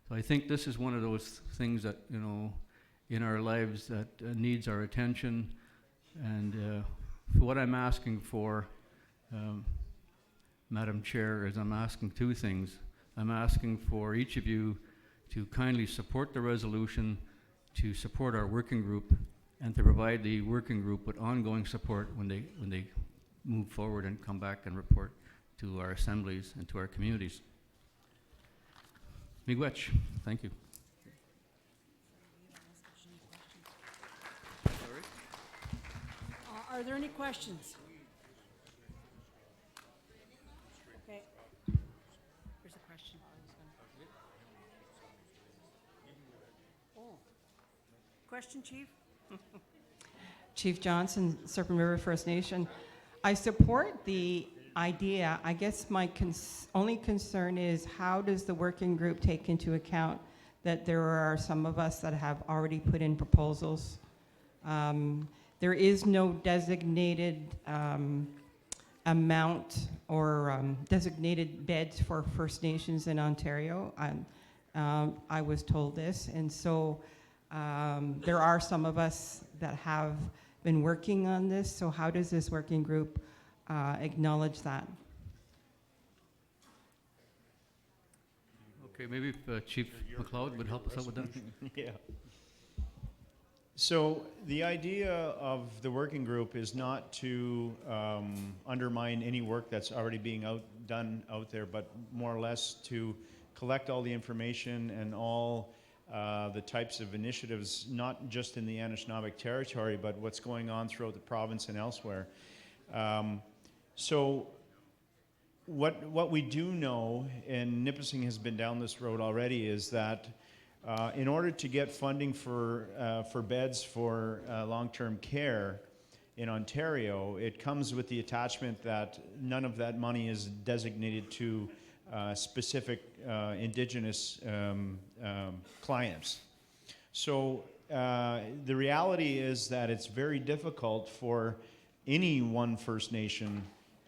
So I think this is one of those things that, you know, in our lives that needs our attention. And what I'm asking for, Madam Chair, is I'm asking two things. I'm asking for each of you to kindly support the resolution, to support our working group, and to provide the working group with ongoing support when they move forward and come back and report to our assemblies and to our communities. Miigwech. Thank you. Are there any questions? Okay. Here's a question. Oh. Question, Chief? Chief Johnson, Serpent River First Nation. I support the idea. I guess my only concern is, how does the working group take into account that there are some of us that have already put in proposals? There is no designated amount or designated beds for First Nations in Ontario. I was told this, and so there are some of us that have been working on this. So how does this working group acknowledge that? Okay, maybe if Chief McLeod would help us out with that. Yeah. So the idea of the working group is not to undermine any work that's already being done out there, but more or less to collect all the information and all the types of initiatives, not just in the Anishinaabe territory, but what's going on throughout the province and elsewhere. So what we do know, and Nipissing has been down this road already, is that in order to get funding for beds for long-term care, in Ontario, it comes with the attachment that none of that money is designated to specific Indigenous clients. So the reality is that it's very difficult for any one First Nation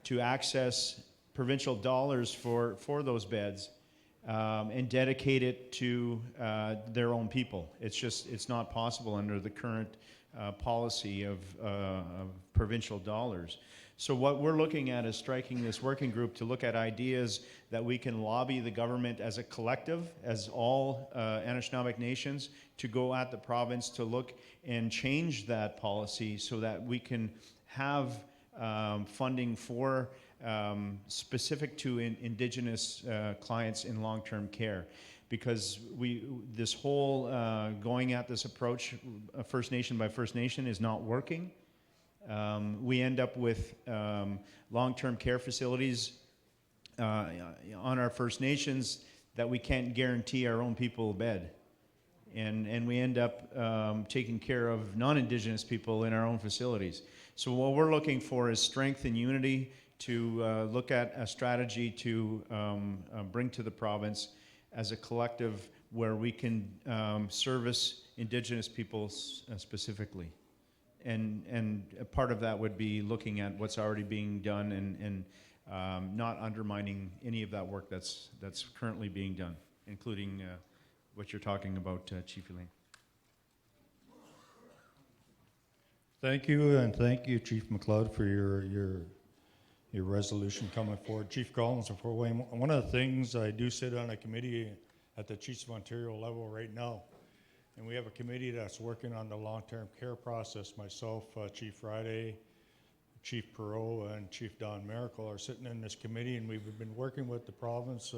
to access provincial dollars for those beds and dedicate it to their own people. It's not possible under the current policy of provincial dollars. So what we're looking at is striking this working group to look at ideas that we can lobby the government as a collective, as all Anishinaabe nations, to go at the province to look and change that policy so that we can have funding for specific to Indigenous clients in long-term care. Because this whole going at this approach, First Nation by First Nation, is not working. We end up with long-term care facilities on our First Nations that we can't guarantee our own people a bed. And we end up taking care of non-Indigenous people in our own facilities. So what we're looking for is strength and unity to look at a strategy to bring to the province as a collective where we can service Indigenous peoples specifically. And a part of that would be looking at what's already being done and not undermining any of that work that's currently being done, including what you're talking about, Chief Elaine. Thank you, and thank you, Chief McLeod, for your resolution coming forward. Chief Collins of Fort Wayne, one of the things, I do sit on a committee at the Chiefs of Ontario level right now, and we have a committee that's working on the long-term care process. Myself, Chief Friday, Chief Perot, and Chief Don Miracle are sitting in this committee, and we've been working with the province,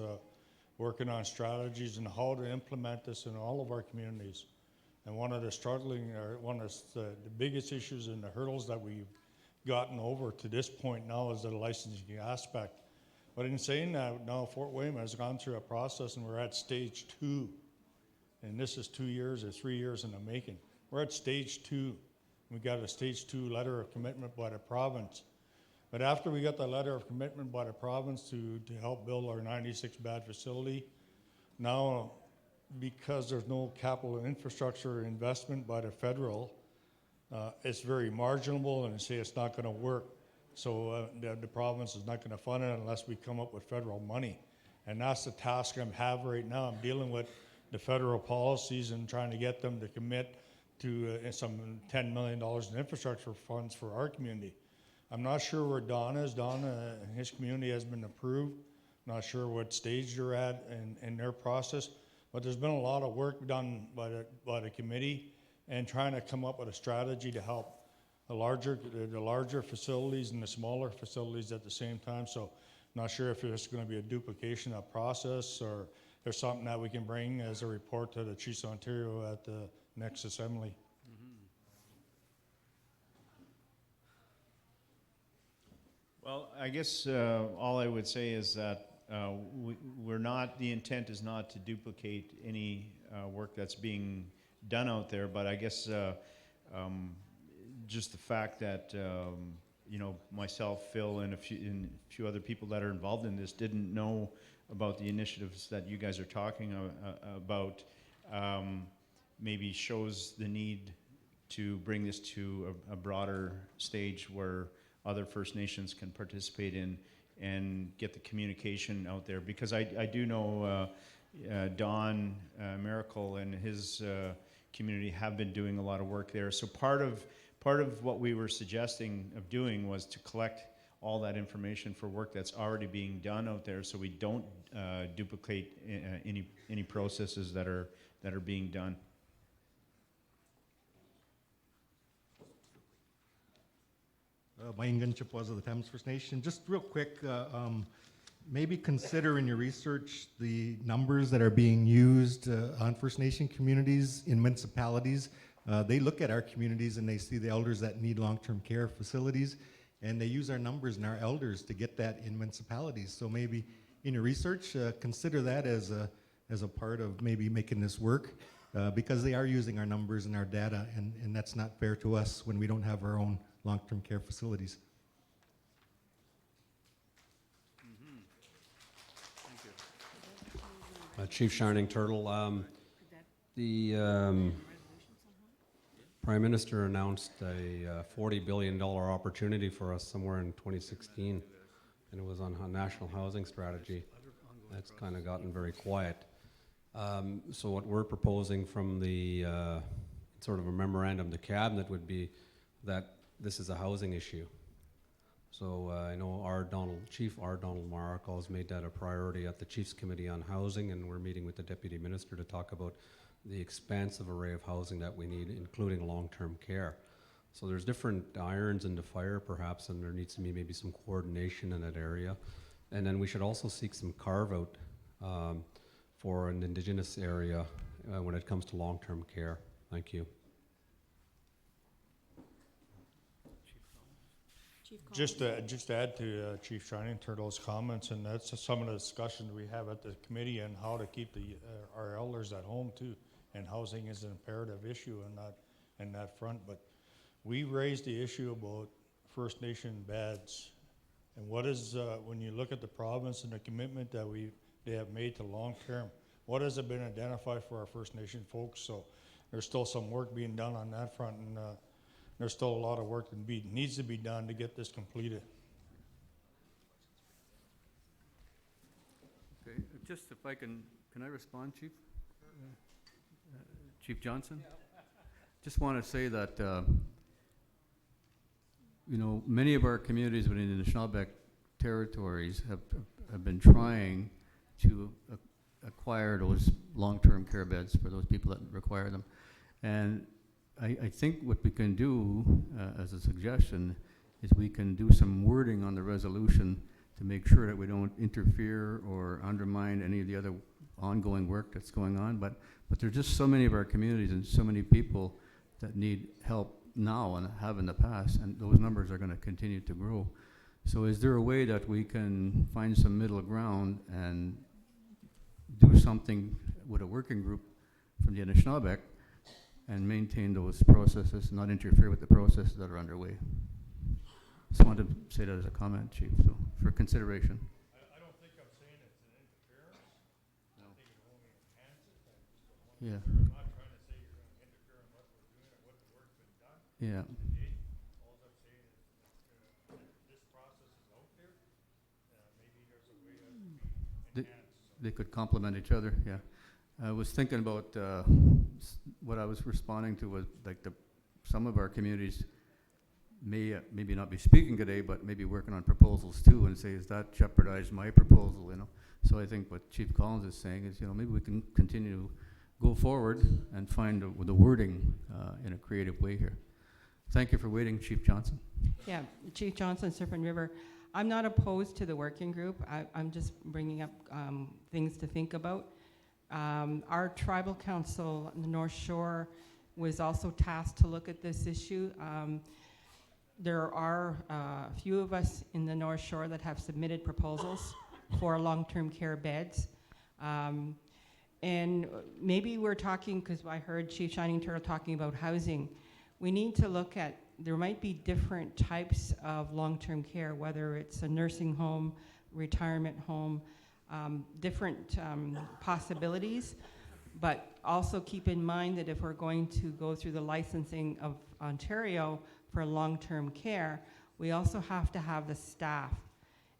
working on strategies and how to implement this in all of our communities. And one of the biggest issues and the hurdles that we've gotten over to this point now is the licensing aspect. But in saying that, now Fort Wayne has gone through a process and we're at stage 2. And this is 2 years or 3 years in the making. We're at stage 2. We got a stage 2 letter of commitment by the province. But after we got the letter of commitment by the province to help build our 96-bed facility, now because there's no capital infrastructure investment by the federal, it's very marginal, and say it's not going to work. So the province is not going to fund it unless we come up with federal money. And that's the task I have right now. I'm dealing with the federal policies and trying to get them to commit to some $10 million in infrastructure funds for our community. I'm not sure where Don is. Don and his community has been approved. Not sure what stage they're at in their process. But there's been a lot of work done by the committee and trying to come up with a strategy to help the larger facilities and the smaller facilities at the same time. So not sure if there's going to be a duplication of process or there's something that we can bring as a report to the Chiefs of Ontario at the next assembly. Well, I guess all I would say is that the intent is not to duplicate any work that's being done out there, but I guess just the fact that myself, Phil, and a few other people that are involved in this didn't know about the initiatives that you guys are talking about maybe shows the need to bring this to a broader stage where other First Nations can participate in and get the communication out there. Because I do know Don Miracle and his community have been doing a lot of work there. So part of what we were suggesting of doing was to collect all that information for work that's already being done out there, so we don't duplicate any processes that are being done. Maingan Chippewas of the Thames First Nation. Just real quick, maybe consider in your research the numbers that are being used on First Nation communities in municipalities. They look at our communities and they see the elders that need long-term care facilities, and they use our numbers and our elders to get that in municipalities. So maybe in your research, consider that as a part of maybe making this work, because they are using our numbers and our data, and that's not fair to us when we don't have our own long-term care facilities. Chief Shining Turtle, the Prime Minister announced a $40 billion opportunity for us somewhere in 2016, and it was on a national housing strategy. That's kind of gotten very quiet. So what we're proposing from the sort of a memorandum to Cabinet would be that this is a housing issue. So I know Chief R. Donald Markle has made that a priority at the Chiefs Committee on Housing, and we're meeting with the Deputy Minister to talk about the expansive array of housing that we need, including long-term care. So there's different irons in the fire, perhaps, and there needs to be maybe some coordination in that area. And then we should also seek some carve-out for an Indigenous area when it comes to long-term care. Thank you. Just to add to Chief Shining Turtle's comments, and that's some of the discussions we have at the committee and how to keep our elders at home too. And housing is an imperative issue in that front. But we raised the issue about First Nation beds, and what is when you look at the province and the commitment that they have made to long term, what has it been identified for our First Nation folks? So there's still some work being done on that front, and there's still a lot of work that needs to be done to get this completed. Okay, just if I can I respond, Chief? Chief Johnson? Just want to say that, you know, many of our communities within the Anishinaabeg territories have been trying to acquire those long-term care beds for those people that require them. And I think what we can do, as a suggestion, is we can do some wording on the resolution to make sure that we don't interfere or undermine any of the other ongoing work that's going on. But there's just so many of our communities and so many people that need help now and have in the past, and those numbers are going to continue to grow. So is there a way that we can find some middle ground and do something with a working group from the Anishinaabe and maintain those processes, not interfere with the processes that are underway? Just wanted to say that as a comment, Chief, so for consideration. I don't think I'm saying it's an interference. No. I think it only enhances that. Yeah. I'm not trying to say you're going to interfere in what we're doing or what the work's been done. Yeah. All I'm saying is this process is out there. Maybe there's a way to enhance. They could complement each other, yeah. I was thinking about what I was responding to was like some of our communities may maybe not be speaking today, but maybe working on proposals too, and say, is that jeopardize my proposal, you know? So I think what Chief Collins is saying is, you know, maybe we can continue to go forward and find the wording in a creative way here. Thank you for waiting, Chief Johnson. Yeah, Chief Johnson, Serpent River. I'm not opposed to the working group. I'm just bringing up things to think about. Our tribal council in the North Shore was also tasked to look at this issue. There are a few of us in the North Shore that have submitted proposals for long-term care beds. And maybe we're talking, because I heard Chief Shining Turtle talking about housing, we need to look at, there might be different types of long-term care, whether it's a nursing home, retirement home, different possibilities, but also keep in mind that if we're going to go through the licensing of Ontario for long-term care, we also have to have the staff,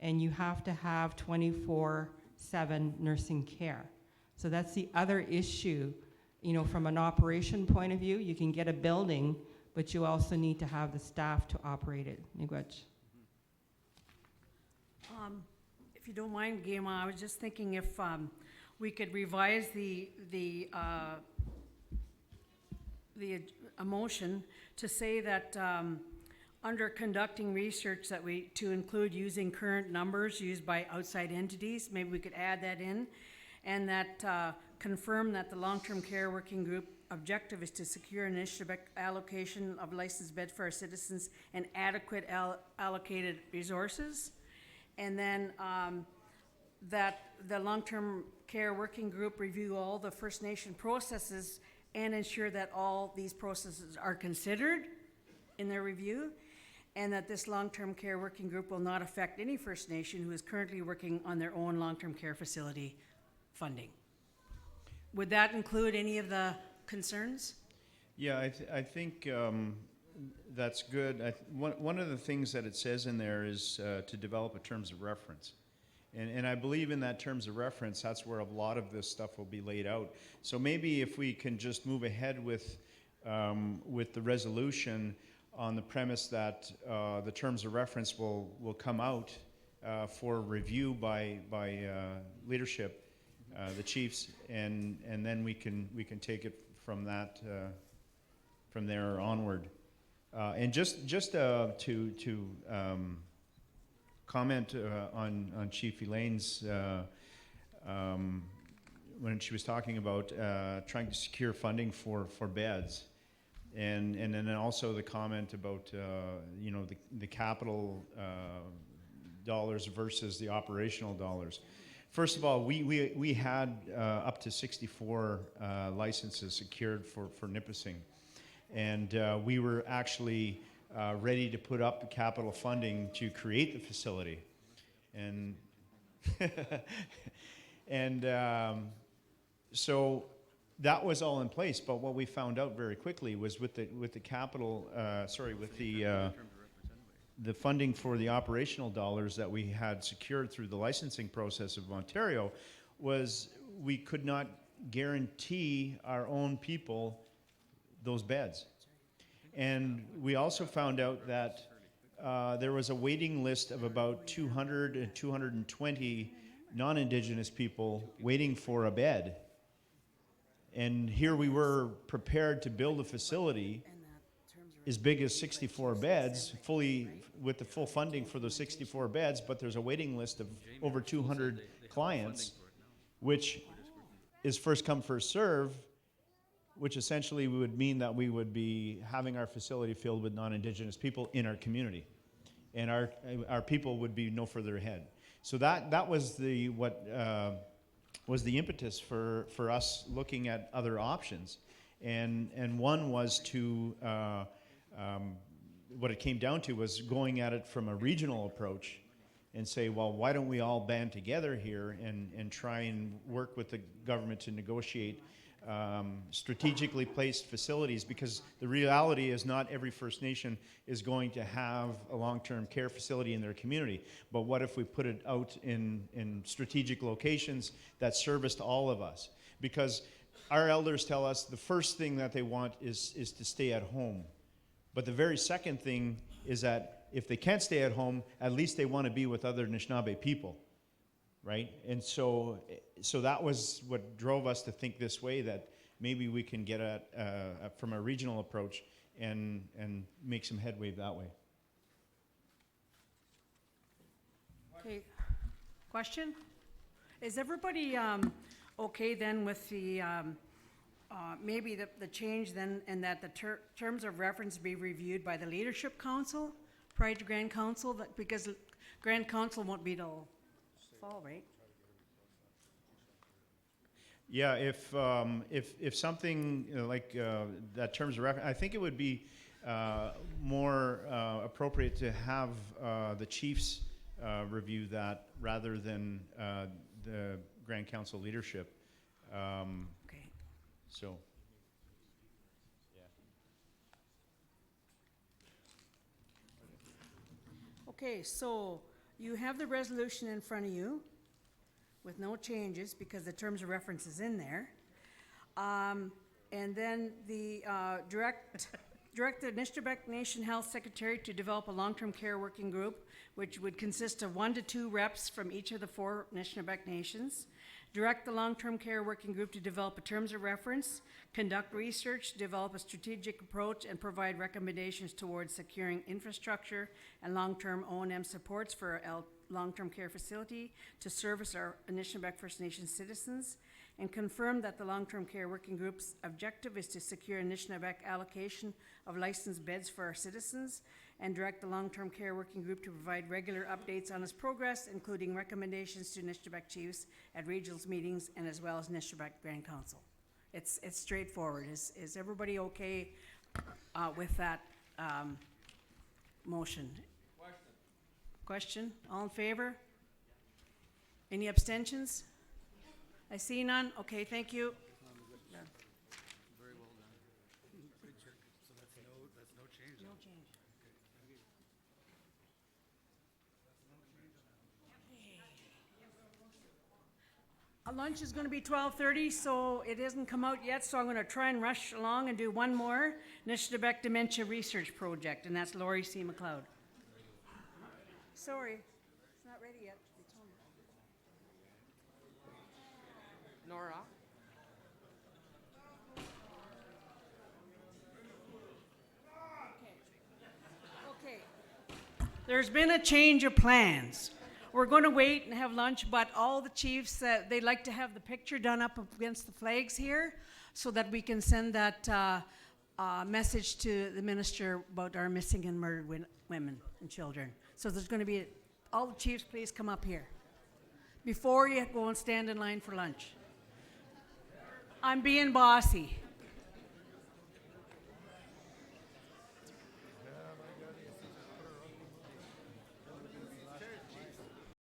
and you have to have 24/7 nursing care. So that's the other issue. You know, from an operation point of view, you can get a building, but you also need to have the staff to operate it. Miigwech. If you don't mind, Gema, I was just thinking if we could revise the motion to say that under conducting research that to include using current numbers used by outside entities, maybe we could add that in, and that confirm that the long-term care working group objective is to secure an initiative allocation of licensed beds for our citizens and adequate allocated resources. And then that the long-term care working group review all the First Nation processes and ensure that all these processes are considered in their review. and that this long-term care working group will not affect any First Nation who is currently working on their own long-term care facility funding. Would that include any of the concerns? Yeah, I think that's good. One of the things that it says in there is to develop a terms of reference. And I believe in that terms of reference, that's where a lot of this stuff will be laid out. So maybe if we can just move ahead with the resolution on the premise that the terms of reference will come out for review by leadership, the chiefs, and then we can take it from that from there onward. And just to comment on Chief Elaine's when she was talking about trying to secure funding for beds, and then also the comment about you know, the capital dollars versus the operational dollars. First of all, we had up to 64 licenses secured for Nipissing, and we were actually ready to put up capital funding to create the facility, and so that was all in place. But what we found out very quickly was with the capital, the funding for the operational dollars that we had secured through the licensing process of Ontario, was we could not guarantee our own people those beds. And we also found out that there was a waiting list of about 200 and 220 non-Indigenous people waiting for a bed. And here we were prepared to build a facility as big as 64 beds, fully with the full funding for those 64 beds, but there's a waiting list of over 200 clients, which is first come, first serve, which essentially would mean that we would be having our facility filled with non-Indigenous people in our community, and our people would be no further ahead. So that was was the impetus for us looking at other options, and one was to what it came down to was going at it from a regional approach and say, well, why don't we all band together here and try and work with the government to negotiate strategically placed facilities, because the reality is not every First Nation is going to have a long-term care facility in their community. But what if we put it out in strategic locations that service to all of us? Because our elders tell us the first thing that they want is to stay at home. But the very second thing is that if they can't stay at home, at least they want to be with other Anishinaabe people, right? And so that was what drove us to think this way, that maybe we can get at from a regional approach and make some headway that way. Okay, question? Is everybody okay then with the maybe the change then, and that the terms of reference be reviewed by the Leadership Council prior to Grand Council, because Grand Council won't be till fall, right? Yeah, if something like that terms of reference, I think it would be more appropriate to have the chiefs review that rather than the Grand Council leadership. Okay. So. Okay, so you have the resolution in front of you with no changes because the terms of reference is in there. And then the direct the Nishnabek Nation Health Secretary to develop a long-term care working group, which would consist of 1 to 2 reps from each of the 4 Nishnabek nations. Direct the long-term care working group to develop a terms of reference, conduct research, develop a strategic approach, and provide recommendations towards securing infrastructure and long-term O&M supports for a long-term care facility to service our Anishinaabe First Nation citizens, and confirm that the long-term care working group's objective is to secure Anishinaabe allocation of licensed beds for our citizens, and direct the long-term care working group to provide regular updates on its progress, including recommendations to Anishinaabe chiefs at regional meetings and as well as Anishinaabe Grand Council. It's straightforward. Is everybody okay with that motion? Question? All in favor? Any abstentions? I see none. Okay, thank you. No change. Lunch is gonna be 12:30, so it hasn't come out yet, so I'm gonna try and rush along and do one more. Initiative Beck Dementia Research Project, and that's Lori C. McLeod. Sorry, it's not ready yet. They told me. Nora? Okay. There's been a change of plans. We're going to wait and have lunch, but all the chiefs, they'd like to have the picture done up against the flags here so that we can send that message to the minister about our missing and murdered women and children. So there's going to be, all the chiefs, please come up here before you go and stand in line for lunch. I'm being bossy.